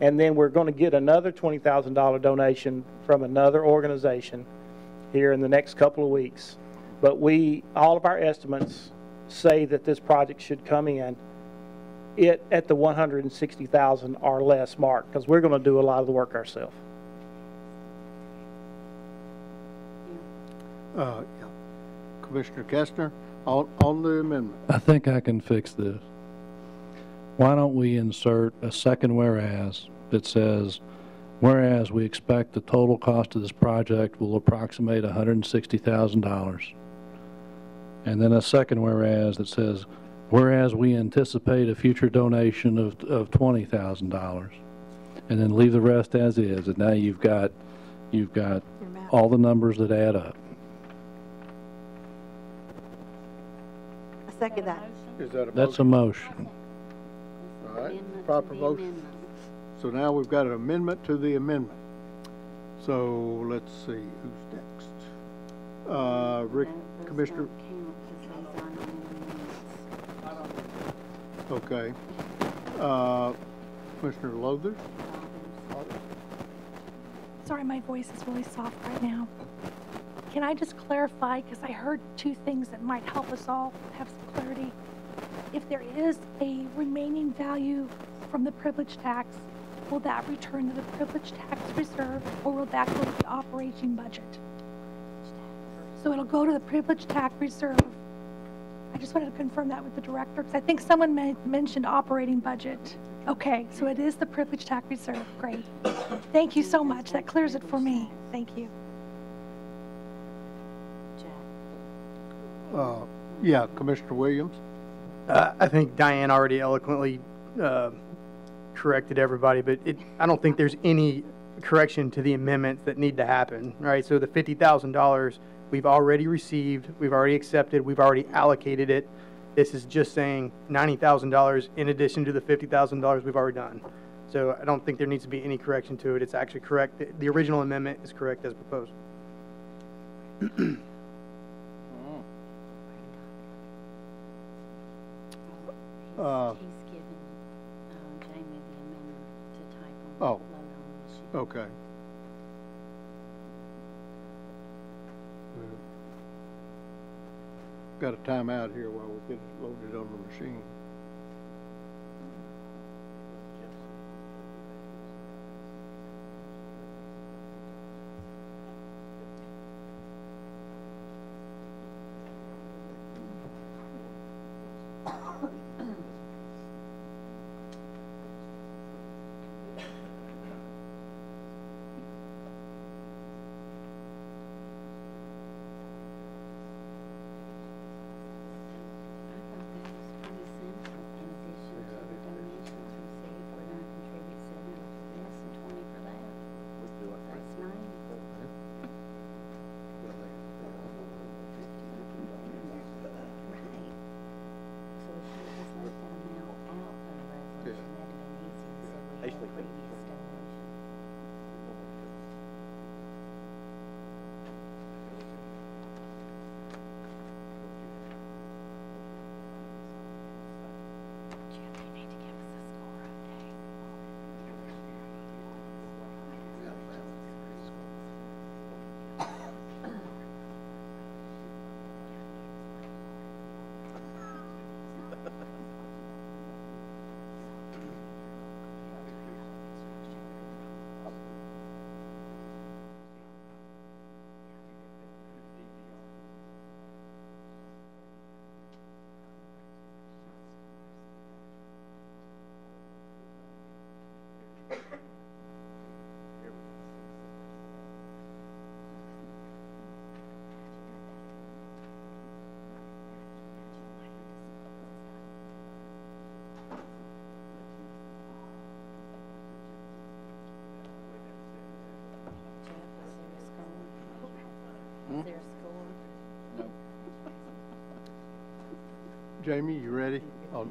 And then we're going to get another $20,000 donation from another organization here in the next couple of weeks. But all of our estimates say that this project should come in at the 160,000 or less mark, because we're going to do a lot of the work ourselves.
Yeah. Commissioner Kestner, on the amendment.
I think I can fix this. Why don't we insert a second whereas that says, whereas we expect the total cost of this project will approximate $160,000. And then a second whereas that says, whereas we anticipate a future donation of $20,000. And then leave the rest as is. And now you've got all the numbers that add up.
I second that.
Is that a motion?
That's a motion.
All right, proper motion. So now we've got an amendment to the amendment. So let's see, who's next? Rick, Commissioner. Okay. Commissioner Lothers?
Sorry, my voice is really soft right now. Can I just clarify, because I heard two things that might help us all have some clarity. If there is a remaining value from the privilege tax, will that return to the privilege tax reserve, or will that go to the operating budget? So it'll go to the privilege tax reserve. I just wanted to confirm that with the director, because I think someone mentioned operating budget. Okay, so it is the privilege tax reserve. Great. Thank you so much. That clears it for me. Thank you.
Yeah, Commissioner Williams.
I think Diane already eloquently corrected everybody, but I don't think there's any correction to the amendments that need to happen, right? So the $50,000 we've already received, we've already accepted, we've already allocated it. This is just saying $90,000 in addition to the $50,000 we've already done. So I don't think there needs to be any correction to it. It's actually correct. The original amendment is correct as proposed.
He's given Jamie the amendment to type on.
Oh, okay. Got a timeout here while we get it loaded on the machine.
Is there a score?
No. Jamie, you ready on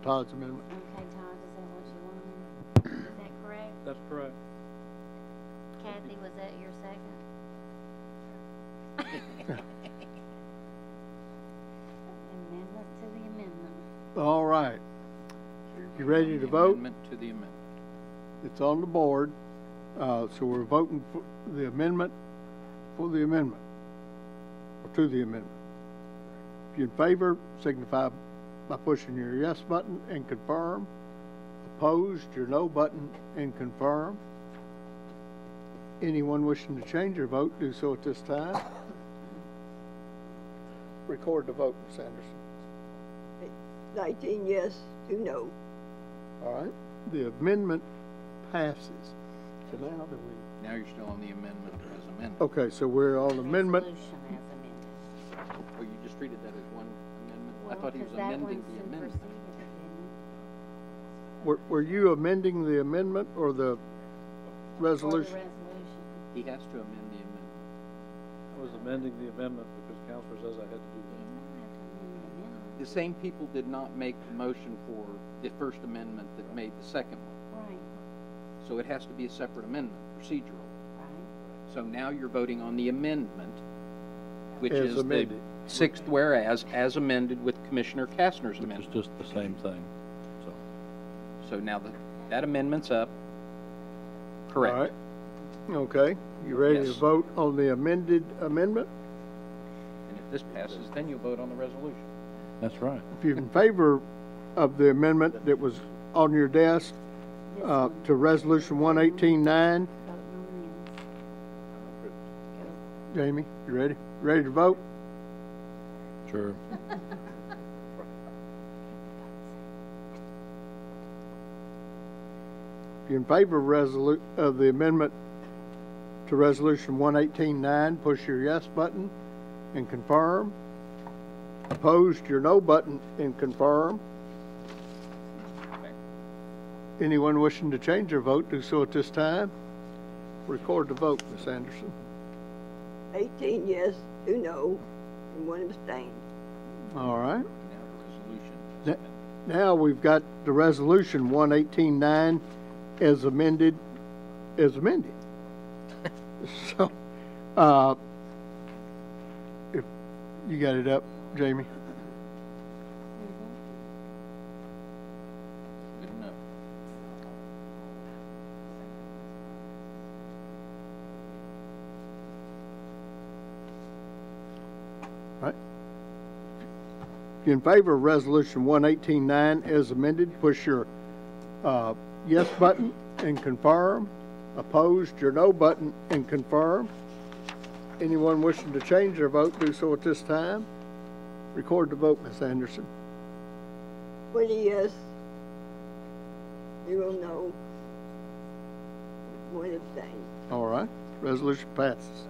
Todd's amendment?
Okay, Todd, is that what you wanted? Is that correct?
That's correct.
Kathy, was that your second?
All right. You ready to vote?
Amendment to the amendment.
It's on the board. So we're voting for the amendment for the amendment, or to the amendment. If you're in favor, signify by pushing your yes button and confirm. Opposed, your no button and confirm. Anyone wishing to change their vote, do so at this time. Record the vote, Ms. Anderson.
19 yes, 2 no.
All right. The amendment passes. So now do we?
Now you're still on the amendment as amended.
Okay, so we're on amendment.
Oh, you just treated that as one amendment? I thought he was amending the amendment.
Were you amending the amendment or the resolution?
He has to amend the amendment.
I was amending the amendment because Counselor says I had to do that.
The same people did not make the motion for the first amendment that made the second one.
Right.
So it has to be a separate amendment, procedural. Right. So now you're voting on the amendment, which
As
is
amended.
the sixth whereas, as amended with Commissioner Kastner's amendment.
It's just the same thing.
So now that amendment's up. Correct.
All right. Okay. You ready
Yes.
to vote on the amended amendment?
And if this passes, then you'll vote on the resolution.
That's right.
If you're in favor of the amendment that was on your desk to Resolution 118-9, Jamie, you ready? Ready to vote?
Sure.
If you're in favor of the amendment to Resolution 118-9, push your yes button and confirm. Opposed, your no button and confirm. Anyone wishing to change their vote, do so at this time. Record the vote, Ms. Anderson.
18 yes, 2 no, and 1 abstain.
All right. Now we've got the resolution 118-9 as amended, So, if you got it up, Jamie.
Good enough.
Right. If you're in favor of resolution 118-9 as amended, push your yes button and confirm. Opposed, your no button and confirm. Anyone wishing to change their vote, do so at this time. Record the vote, Ms. Anderson.
20 yes, 0 no, 1 abstain.
All right. Resolution passes.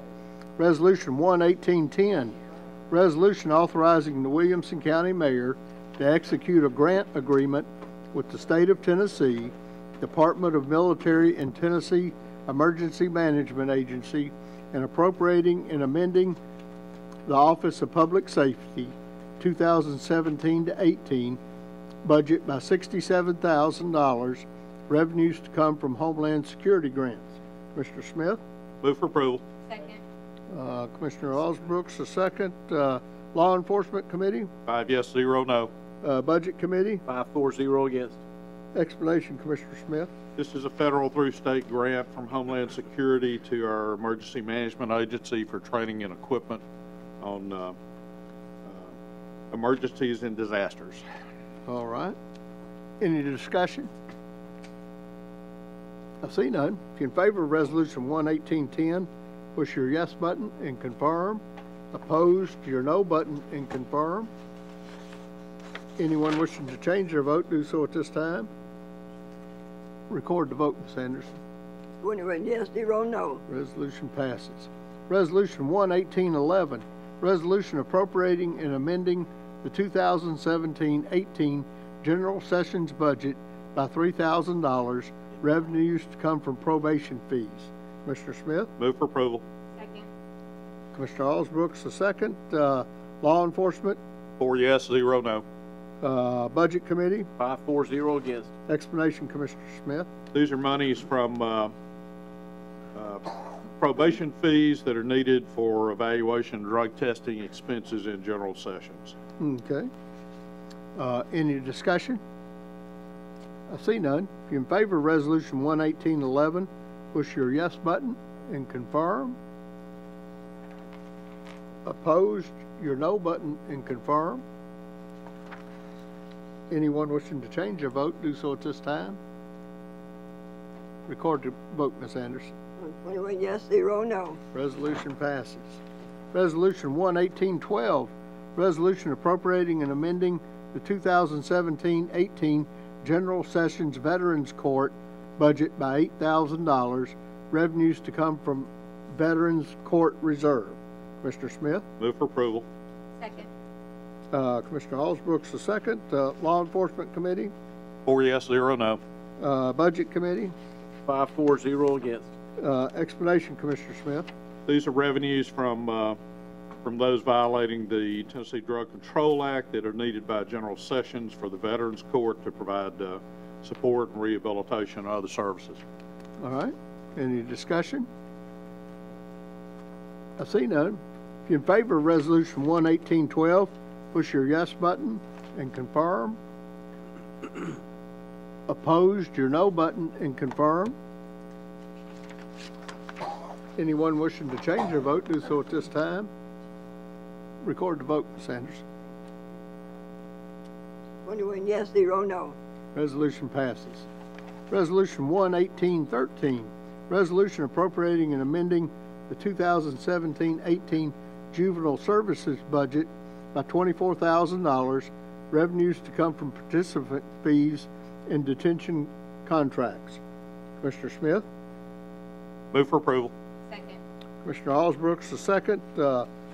Resolution 118-10. Resolution authorizing the Williamson County Mayor to execute a grant agreement with the State of Tennessee, Department of Military and Tennessee Emergency Management Agency, and appropriating and amending the Office of Public Safety 2017-18 budget by $67,000, revenues to come from Homeland Security grants. Commissioner Smith?
Move for approval.
Second.
Commissioner Osbrooks, the second. Law Enforcement Committee?
5 yes, 0 no.
Budget Committee?
5-4-0 against.
Explanation, Commissioner Smith.
This is a federal through state grant from Homeland Security to our Emergency Management Agency for training and equipment on emergencies and disasters.
All right. Any discussion? I see none. If you're in favor of Resolution 118-10, push your yes button and confirm. Opposed, your no button and confirm. Anyone wishing to change their vote, do so at this time. Record the vote, Ms. Anderson.
21 yes, 0 no.
Resolution passes. Resolution 118-11, resolution appropriating and amending the 2017-18 General Sessions budget by $3,000, revenues to come from probation fees. Commissioner Smith?
Move for approval.
Second.
Commissioner Osbrooks, the second. Law Enforcement?
4 yes, 0 no.
Budget Committee?
5-4-0 against.
Explanation, Commissioner Smith.
These are monies from probation fees that are needed for evaluation and drug testing expenses in general sessions.
Okay. Any discussion? I see none. If you're in favor of Resolution 11811, push your yes button and confirm. Opposed, your no button and confirm. Anyone wishing to change their vote, do so at this time. Record the vote, Ms. Anderson.
21 yes, 0 no.
Resolution passes. Resolution 11812, resolution appropriating and amending the 2017-18 General Sessions Veterans Court budget by $8,000, revenues to come from Veterans Court Reserve. Commissioner Smith?
Move for approval.
Second.
Commissioner Allsbrooks the second. Law Enforcement Committee?
4 yes, 0 no.
Budget Committee?
5-4-0 against.
Explanation, Commissioner Smith.
These are revenues from those violating the Tennessee Drug Control Act that are needed by General Sessions for the Veterans Court to provide support and rehabilitation and other services.
All right. Any discussion? I see none. If you're in favor of Resolution 11812, push your yes button and confirm. Opposed, your no button and confirm. Anyone wishing to change their vote, do so at this time. Record the vote, Ms. Anderson.
21 yes, 0 no.
Resolution passes. Resolution 11813, resolution appropriating and amending the 2017-18 Juvenile Services budget by $24,000, revenues to come from participant fees and detention contracts. Commissioner Smith?
Move for approval.
Second.
Commissioner Allsbrooks the second.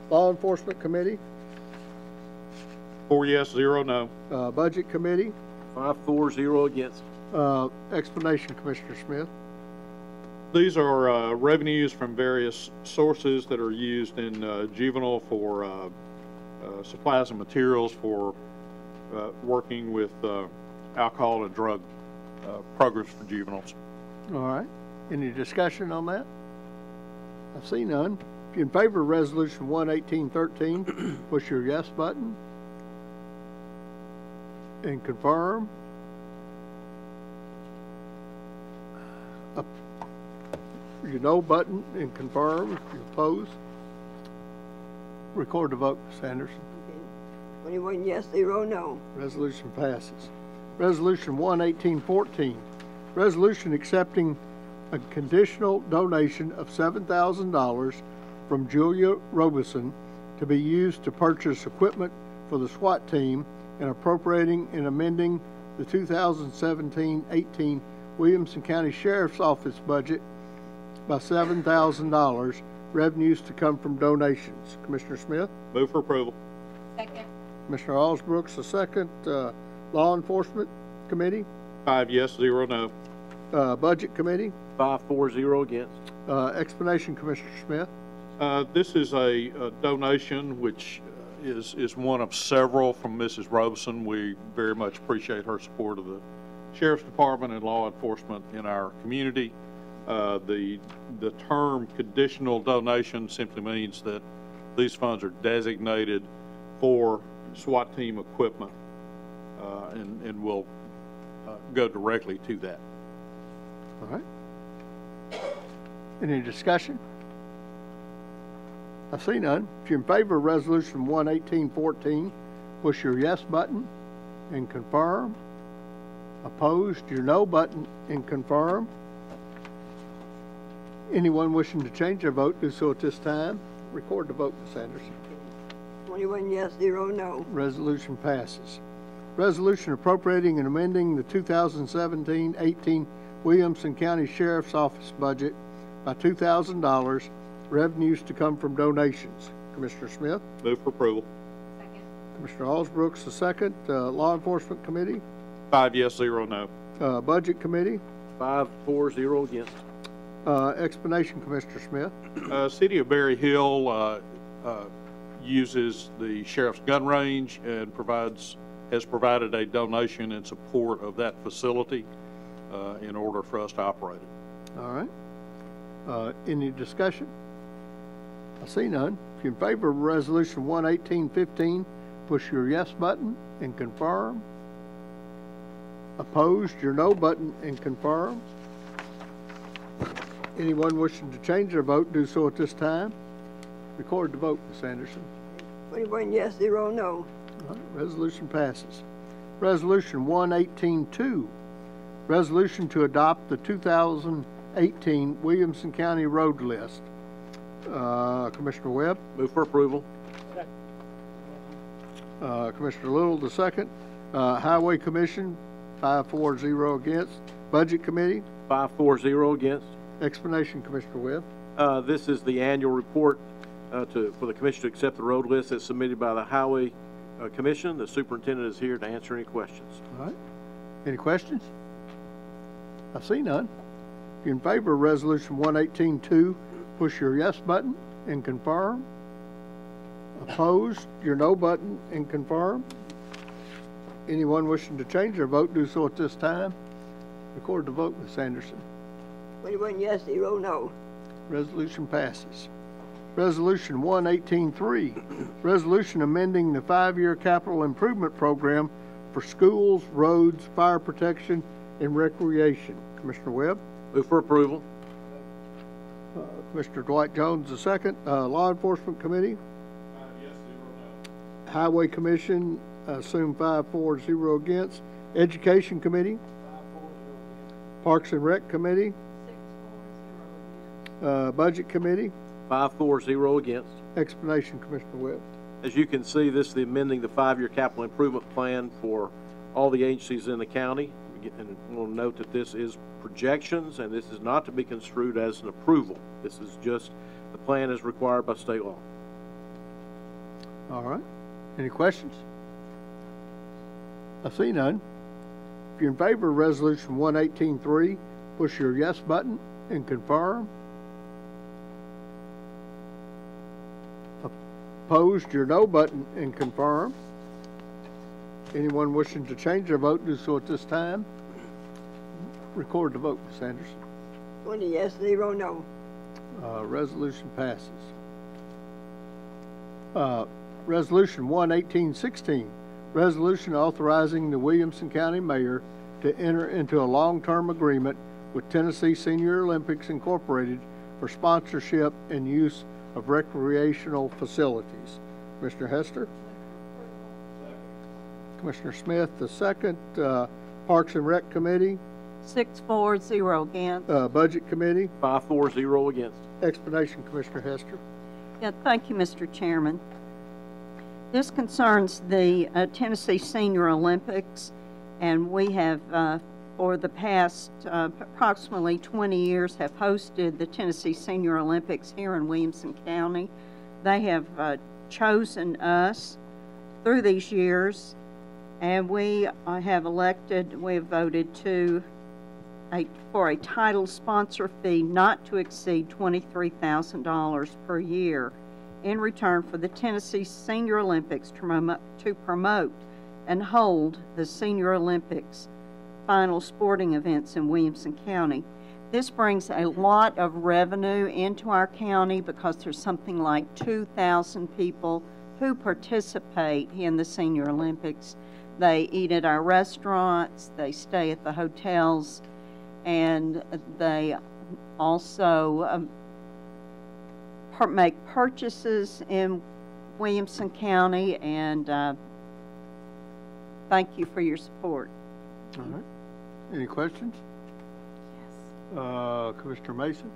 Law Enforcement Committee?
4 yes, 0 no.
Budget Committee?
5-4-0 against.
Explanation, Commissioner Smith.
These are revenues from various sources that are used in juvenile for supplies and materials for working with alcohol and drug programs for juveniles.
All right. Any discussion on that? I see none. If you're in favor of Resolution 11813, push your yes button and confirm. Your no button and confirm. If you oppose, record the vote, Ms. Anderson.
21 yes, 0 no.
Resolution passes. Resolution 11814, resolution accepting a conditional donation of $7,000 from Julia Robeson to be used to purchase equipment for the SWAT team and appropriating and amending the 2017-18 Williamson County Sheriff's Office budget by $7,000, revenues to come from donations. Commissioner Smith?
Move for approval.
Second.
Commissioner Allsbrooks the second. Law Enforcement Committee?
5 yes, 0 no.
Budget Committee?
5-4-0 against.
Explanation, Commissioner Smith.
This is a donation which is one of several from Mrs. Robeson. We very much appreciate her support of the Sheriff's Department and law enforcement in our community. The term conditional donation simply means that these funds are designated for SWAT team equipment and will go directly to that.
All right. Any discussion? I see none. If you're in favor of Resolution 11814, push your yes button and confirm. Opposed, your no button and confirm. Anyone wishing to change their vote, do so at this time. Record the vote, Ms. Anderson.
21 yes, 0 no.
Resolution passes. Resolution appropriating and amending the 2017-18 Williamson County Sheriff's Office budget by $2,000, revenues to come from donations. Commissioner Smith?
Move for approval.
Second.
Commissioner Allsbrooks the second. Law Enforcement Committee?
5 yes, 0 no.
Budget Committee?
5-4-0 against.
Explanation, Commissioner Smith.
City of Berry Hill uses the Sheriff's gun range and has provided a donation in support of that facility in order for us to operate it.
All right. Any discussion? I see none. If you're in favor of Resolution 11815, push your yes button and confirm. Opposed, your no button and confirm. Anyone wishing to change their vote, do so at this time. Record the vote, Ms. Anderson.
21 yes, 0 no.
All right, resolution passes. Resolution 118-2, resolution to adopt the 2018 Williamson County Road List. Commissioner Webb?
Move for approval.
Commissioner Little, the second. Highway Commission, 5-4-0 against. Budget Committee?
5-4-0 against.
Explanation, Commissioner Webb.
This is the annual report for the commission to accept the road list that's submitted by the Highway Commission. The superintendent is here to answer any questions.
All right. Any questions? I see none. If you're in favor of Resolution 118-2, push your yes button and confirm. Opposed, your no button and confirm. Anyone wishing to change their vote, do so at this time. Record the vote, Ms. Anderson.
21 yes, 0 no.
Resolution passes. Resolution 118-3, resolution amending the 5-year capital improvement program for schools, roads, fire protection, and recreation. Commissioner Webb?
Move for approval.
Commissioner Dwight Jones, the second. Law Enforcement Committee?
Yes, 0 no.
Highway Commission, assume 5-4-0 against. Education Committee? 5-4-0 against. Parks and Rec Committee? 6-4-0 against. Budget Committee?
5-4-0 against.
Explanation, Commissioner Webb.
As you can see, this is the amending the 5-year capital improvement plan for all the agencies in the county. And we'll note that this is projections, and this is not to be construed as an approval. This is just the plan as required by state law.
All right. Any questions? I see none. If you're in favor of Resolution 118-3, push your yes button and confirm. Opposed, your no button and confirm. Anyone wishing to change their vote, do so at this time. Record the vote, Ms. Anderson.
20 yes, 0 no.
Resolution passes. Resolution 118-16, resolution authorizing the Williamson County Mayor to enter into a long-term agreement with Tennessee Senior Olympics Incorporated for sponsorship and use of recreational facilities. Commissioner Hester? Commissioner Smith, the second. Parks and Rec Committee?
6-4-0 against.
Budget Committee?
5-4-0 against.
Explanation, Commissioner Hester.
Yeah, thank you, Mr. Chairman. This concerns the Tennessee Senior Olympics, and we have, for the past approximately 20 years, have hosted the Tennessee Senior Olympics here in Williamson County. They have chosen us through these years, and we have voted for a title sponsor fee not to exceed $23,000 per year in return for the Tennessee Senior Olympics to promote and hold the Senior Olympics final sporting events in Williamson County. This brings a lot of revenue into our county because there's something like 2,000 people who participate in the Senior Olympics. They eat at our restaurants, they stay at the hotels, and they also make purchases in Williamson County, and thank you for your support.
All right. Any questions? Yes. Commissioner Mason?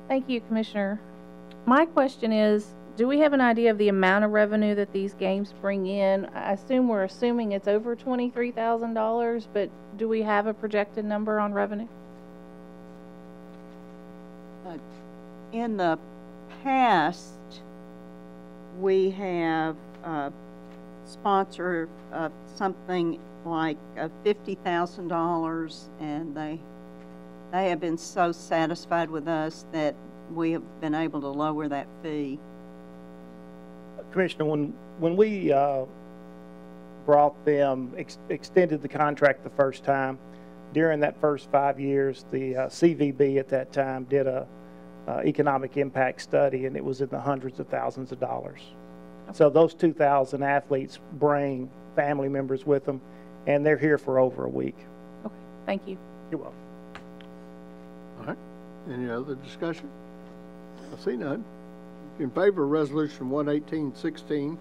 Thank you, Commissioner. My question is, do we have an idea of the amount of revenue that these games bring in? We're assuming it's over $23,000, but do we have a projected number on revenue?
In the past, we have sponsored something like $50,000, and they have been so satisfied with us that we have been able to lower that fee.
Commissioner, when we brought them, extended the contract the first time, during that first 5 years, the CVB at that time did a economic impact study, and it was in the hundreds of thousands of dollars. So those 2,000 athletes bring family members with them, and they're here for over a week.
Okay, thank you.
You're welcome.
All right. Any other discussion? I see none. In favor of Resolution 11816,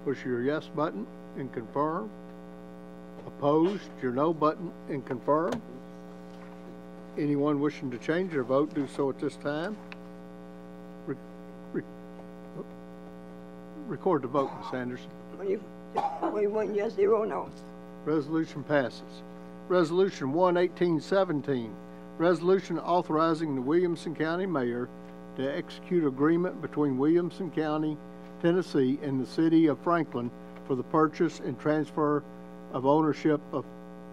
push your yes button and confirm. Opposed, your no button and confirm. Anyone wishing to change their vote, do so at this time. Record the vote, Ms. Anderson.
21 yes, 0 no.
Resolution passes. Resolution 11817, resolution authorizing the Williamson County Mayor to execute agreement between Williamson County, Tennessee and the City of Franklin for the purchase and transfer of ownership of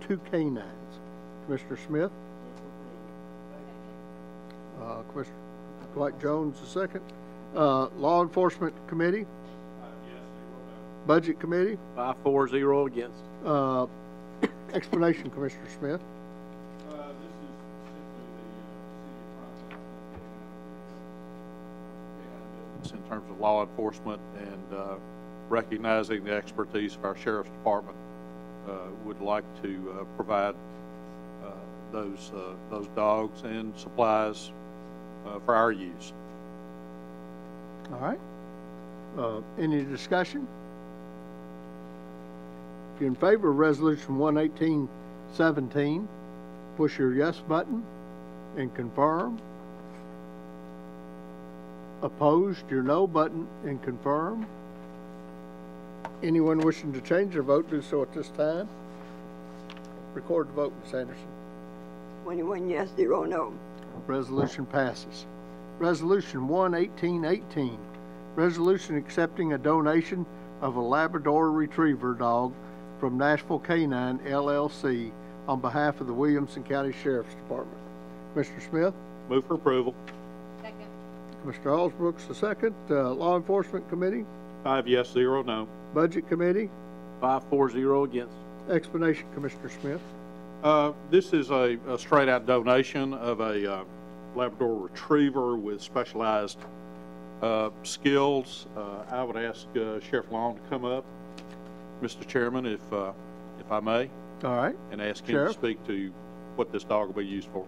2 canines. Commissioner Smith? Commissioner Dwight Jones, the second. Law Enforcement Committee? Budget Committee?
5-4-0 against.
Explanation, Commissioner Smith.
In terms of law enforcement and recognizing the expertise of our Sheriff's Department, would like to provide those dogs and supplies for our use.
All right. Any discussion? If you're in favor of Resolution 11817, push your yes button and confirm. Opposed, your no button and confirm. Anyone wishing to change their vote, do so at this time. Record the vote, Ms. Anderson.
21 yes, 0 no.
Resolution passes. Resolution 11818, resolution accepting a donation of a Labrador Retriever dog from Nashville Canine LLC on behalf of the Williamson County Sheriff's Department. Mr. Smith?
Move for approval.
Second.
Mr. Allsbrooks, the second. Law Enforcement Committee?
5 yes, 0 no.
Budget Committee?
5-4-0 against.
Explanation, Commissioner Smith.
This is a straight-out donation of a Labrador Retriever with specialized skills. I would ask Sheriff Long to come up, Mr. Chairman, if I may.
All right.
And ask him
Sheriff?
to speak to what this dog will be used for.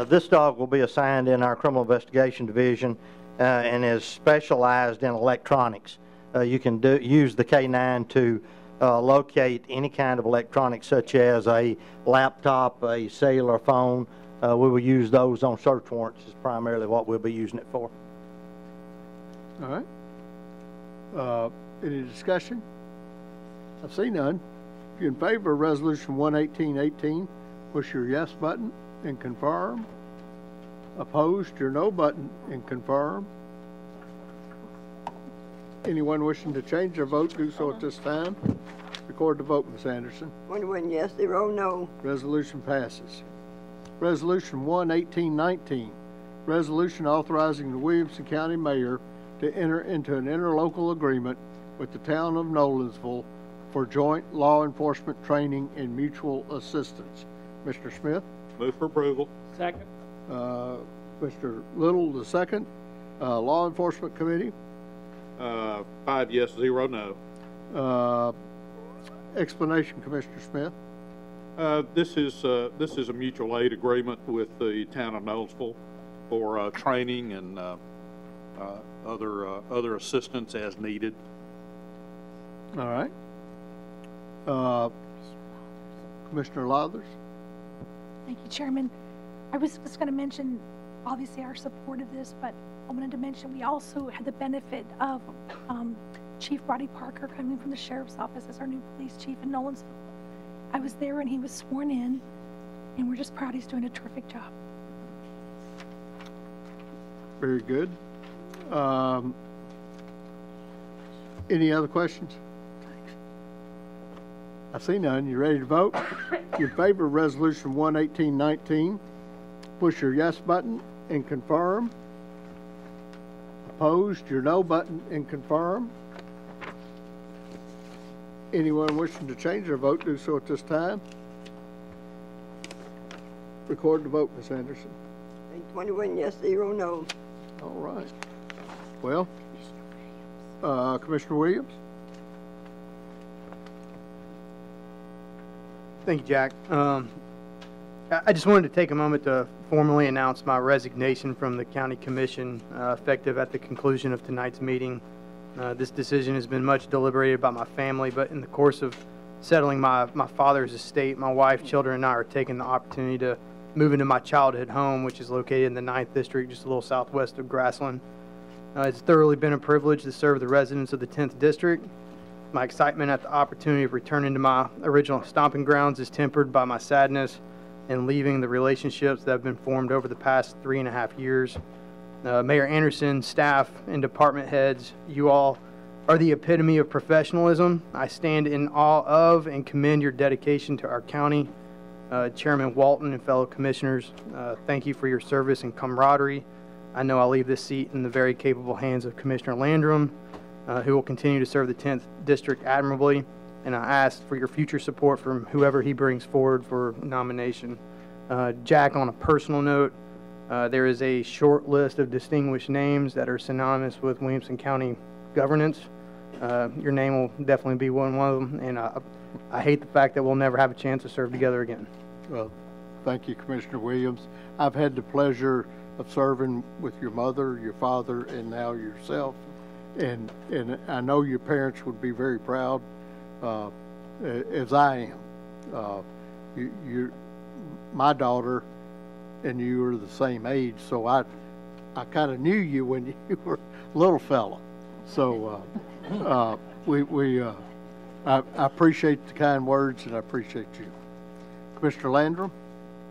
This dog will be assigned in our Criminal Investigation Division and is specialized in electronics. You can use the K9 to locate any kind of electronics such as a laptop, a cellular phone. We will use those on search warrants is primarily what we'll be using it for.
All right. Any discussion? I see none. If you're in favor of Resolution 11818, push your yes button and confirm. Opposed, your no button and confirm. Anyone wishing to change their vote, do so at this time. Record the vote, Ms. Anderson.
21 yes, 0 no.
Resolution passes. Resolution 11819, resolution authorizing the Williamson County Mayor to enter into an interlocal agreement with the town of Nolensville for joint law enforcement training and mutual assistance. Mr. Smith?
Move for approval.
Second.
Mr. Little, the second. Law Enforcement Committee?
5 yes, 0 no.
Explanation, Commissioner Smith.
This is a mutual aid agreement with the town of Knowlesville for training and other assistance as needed.
All right. Commissioner Lathers.
Thank you, Chairman. I was just going to mention, obviously, our support of this, but I wanted to mention we also had the benefit of Chief Roddy Parker coming from the Sheriff's Office as our new police chief in Nolensville. I was there and he was sworn in, and we're just proud he's doing a terrific job.
Very good. Any other questions? I see none. You ready to vote? In favor of Resolution 11819, push your yes button and confirm. Opposed, your no button and confirm. Anyone wishing to change their vote, do so at this time. Record the vote, Ms. Anderson.
21 yes, 0 no.
All right. Well, Commissioner Williams?
Thank you, Jack. I just wanted to take a moment to formally announce my resignation from the County Commission effective at the conclusion of tonight's meeting. This decision has been much deliberated by my family, but in the course of settling my father's estate, my wife, children, and I are taking the opportunity to move into my childhood home, which is located in the 9th District, just a little southwest of Grassland. It's thoroughly been a privilege to serve the residents of the 10th District. My excitement at the opportunity of returning to my original stomping grounds is tempered by my sadness in leaving the relationships that have been formed over the past 3.5 years. Mayor Anderson, staff, and department heads, you all are the epitome of professionalism. I stand in awe of and commend your dedication to our county. Chairman Walton and fellow commissioners, thank you for your service and camaraderie. I know I'll leave this seat in the very capable hands of Commissioner Landrum, who will continue to serve the 10th District admirably, and I ask for your future support from whoever he brings forward for nomination. Jack, on a personal note, there is a short list of distinguished names that are synonymous with Williamson County governance. Your name will definitely be one of them, and I hate the fact that we'll never have a chance to serve together again.
Well, thank you, Commissioner Williams. I've had the pleasure of serving with your mother, your father, and now yourself. And I know your parents would be very proud, as I am. My daughter and you are the same age, so I kind of knew you when you were a little fella. So I appreciate the kind words, and I appreciate you. Commissioner Landrum?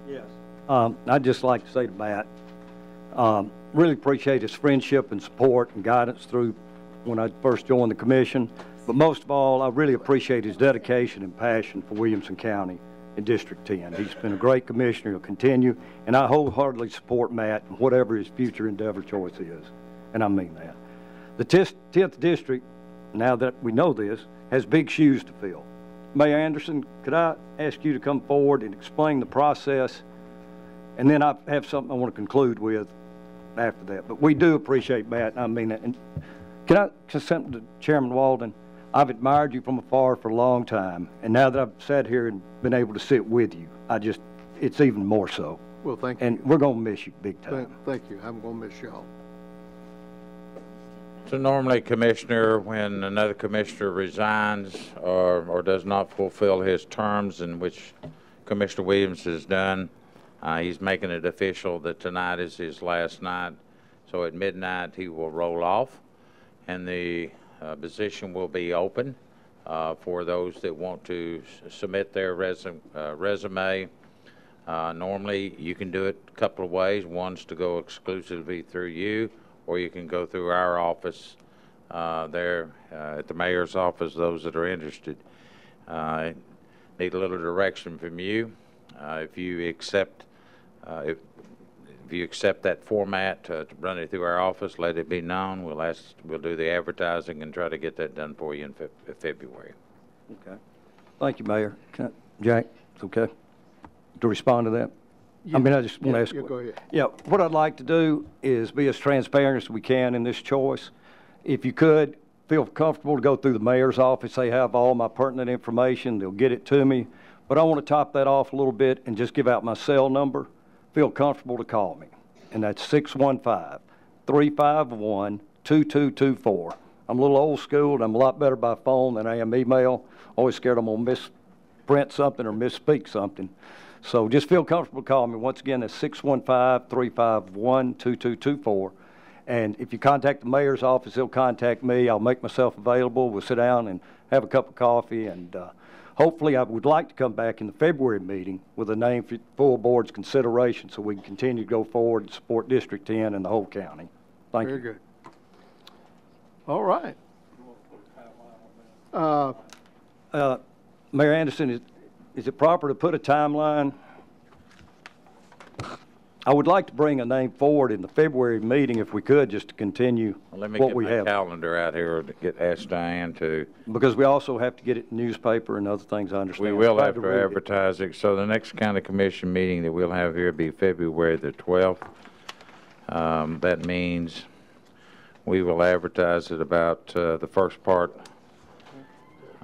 Yes. I'd just like to say to Matt, really appreciate his friendship and support and guidance through when I first joined the commission. But most of all, I really appreciate his dedication and passion for Williamson County in District 10. He's been a great commissioner. He'll continue. And I wholeheartedly support Matt in whatever his future endeavor choice is. And I mean that. The 10th District, now that we know this, has big shoes to fill. Mayor Anderson, could I ask you to come forward and explain the process? And then I have something I want to conclude with after that. But we do appreciate Matt, and I mean that. And can I say something to Chairman Walden? I've admired you from afar for a long time, and now that I've sat here and been able to sit with you, it's even more so.
Well, thank you.
And we're going to miss you big time.
Thank you. I'm going to miss y'all.
So normally, Commissioner, when another commissioner resigns or does not fulfill his terms, in which Commissioner Williams has done, he's making it official that tonight is his last night. So at midnight, he will roll off, and the position will be open for those that want to submit their resume. Normally, you can do it a couple of ways. One's to go exclusively through you, or you can go through our office there at the mayor's office, those that are interested. Need a little direction from you. If you accept that format to run it through our office, let it be known. We'll do the advertising and try to get that done for you in February.
Okay. Thank you, Mayor. Jack, it's okay to respond to that?
Yeah.
I mean, I just want to ask.
Go ahead.
Yeah, what I'd like to do is be as transparent as we can in this choice. If you could, feel comfortable to go through the mayor's office. They have all my pertinent information. They'll get it to me. But I want to top that off a little bit and just give out my cell number. Feel comfortable to call me. And that's 615-351-2224. I'm a little old school, and I'm a lot better by phone than I am email. Always scared I'm going to misprint something or misspeak something. So just feel comfortable to call me. Once again, that's 615-351-2224. And if you contact the mayor's office, he'll contact me. I'll make myself available. We'll sit down and have a cup of coffee. And hopefully I would like to come back in the February meeting with a name for full board's consideration so we can continue to go forward and support District 10 and the whole county. Thank you.
Very good. All right.
Mayor Anderson, is it proper to put a timeline? I would like to bring a name forward in the February meeting if we could, just to continue
Let me
what
get
we
my
have.
calendar out here to ask Diane to.
Because we also have to get it in the newspaper and other things, I understand.
We will have to advertise it. So the next county commission meeting that we'll have here will be February the 12th. That means We will advertise it about the first part.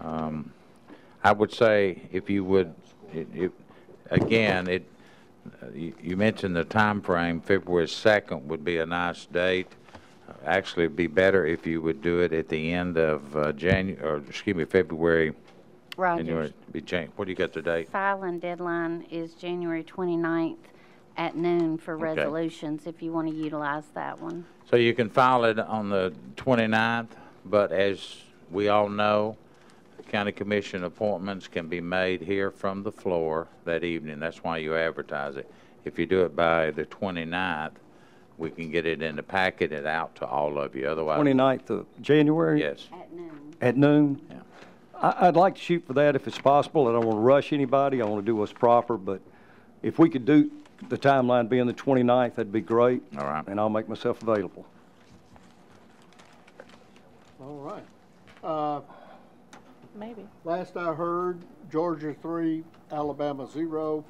I would say if you would, again, you mentioned the time frame. February 2nd would be a nice date. Actually, it'd be better if you would do it at the end of February.
Rogers.
What do you got the date?
Filing deadline is January 29th at noon for
Okay.
resolutions, if you want to utilize that one.
So you can file it on the 29th, but as we all know, county commission appointments can be made here from the floor that evening. That's why you advertise it. If you do it by the 29th, we can get it in the packet and out to all of you. Otherwise,
29th of January?
Yes.
At noon.
At noon?
Yeah.
I'd like to shoot for that if it's possible. I don't want to rush anybody. I want to do what's proper, but if we could do the timeline being the 29th, that'd be great.
All right.
And I'll make myself available.
All right.
Maybe.
Last I heard, Georgia 3, Alabama 0.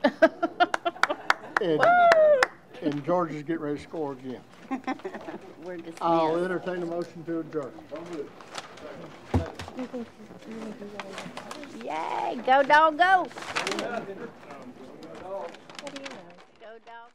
And Georgia's getting ready to score again.
We're dismissed.
I'll entertain a motion to adjourn.
Yay, go dog, go.
What do you know?
Go dog.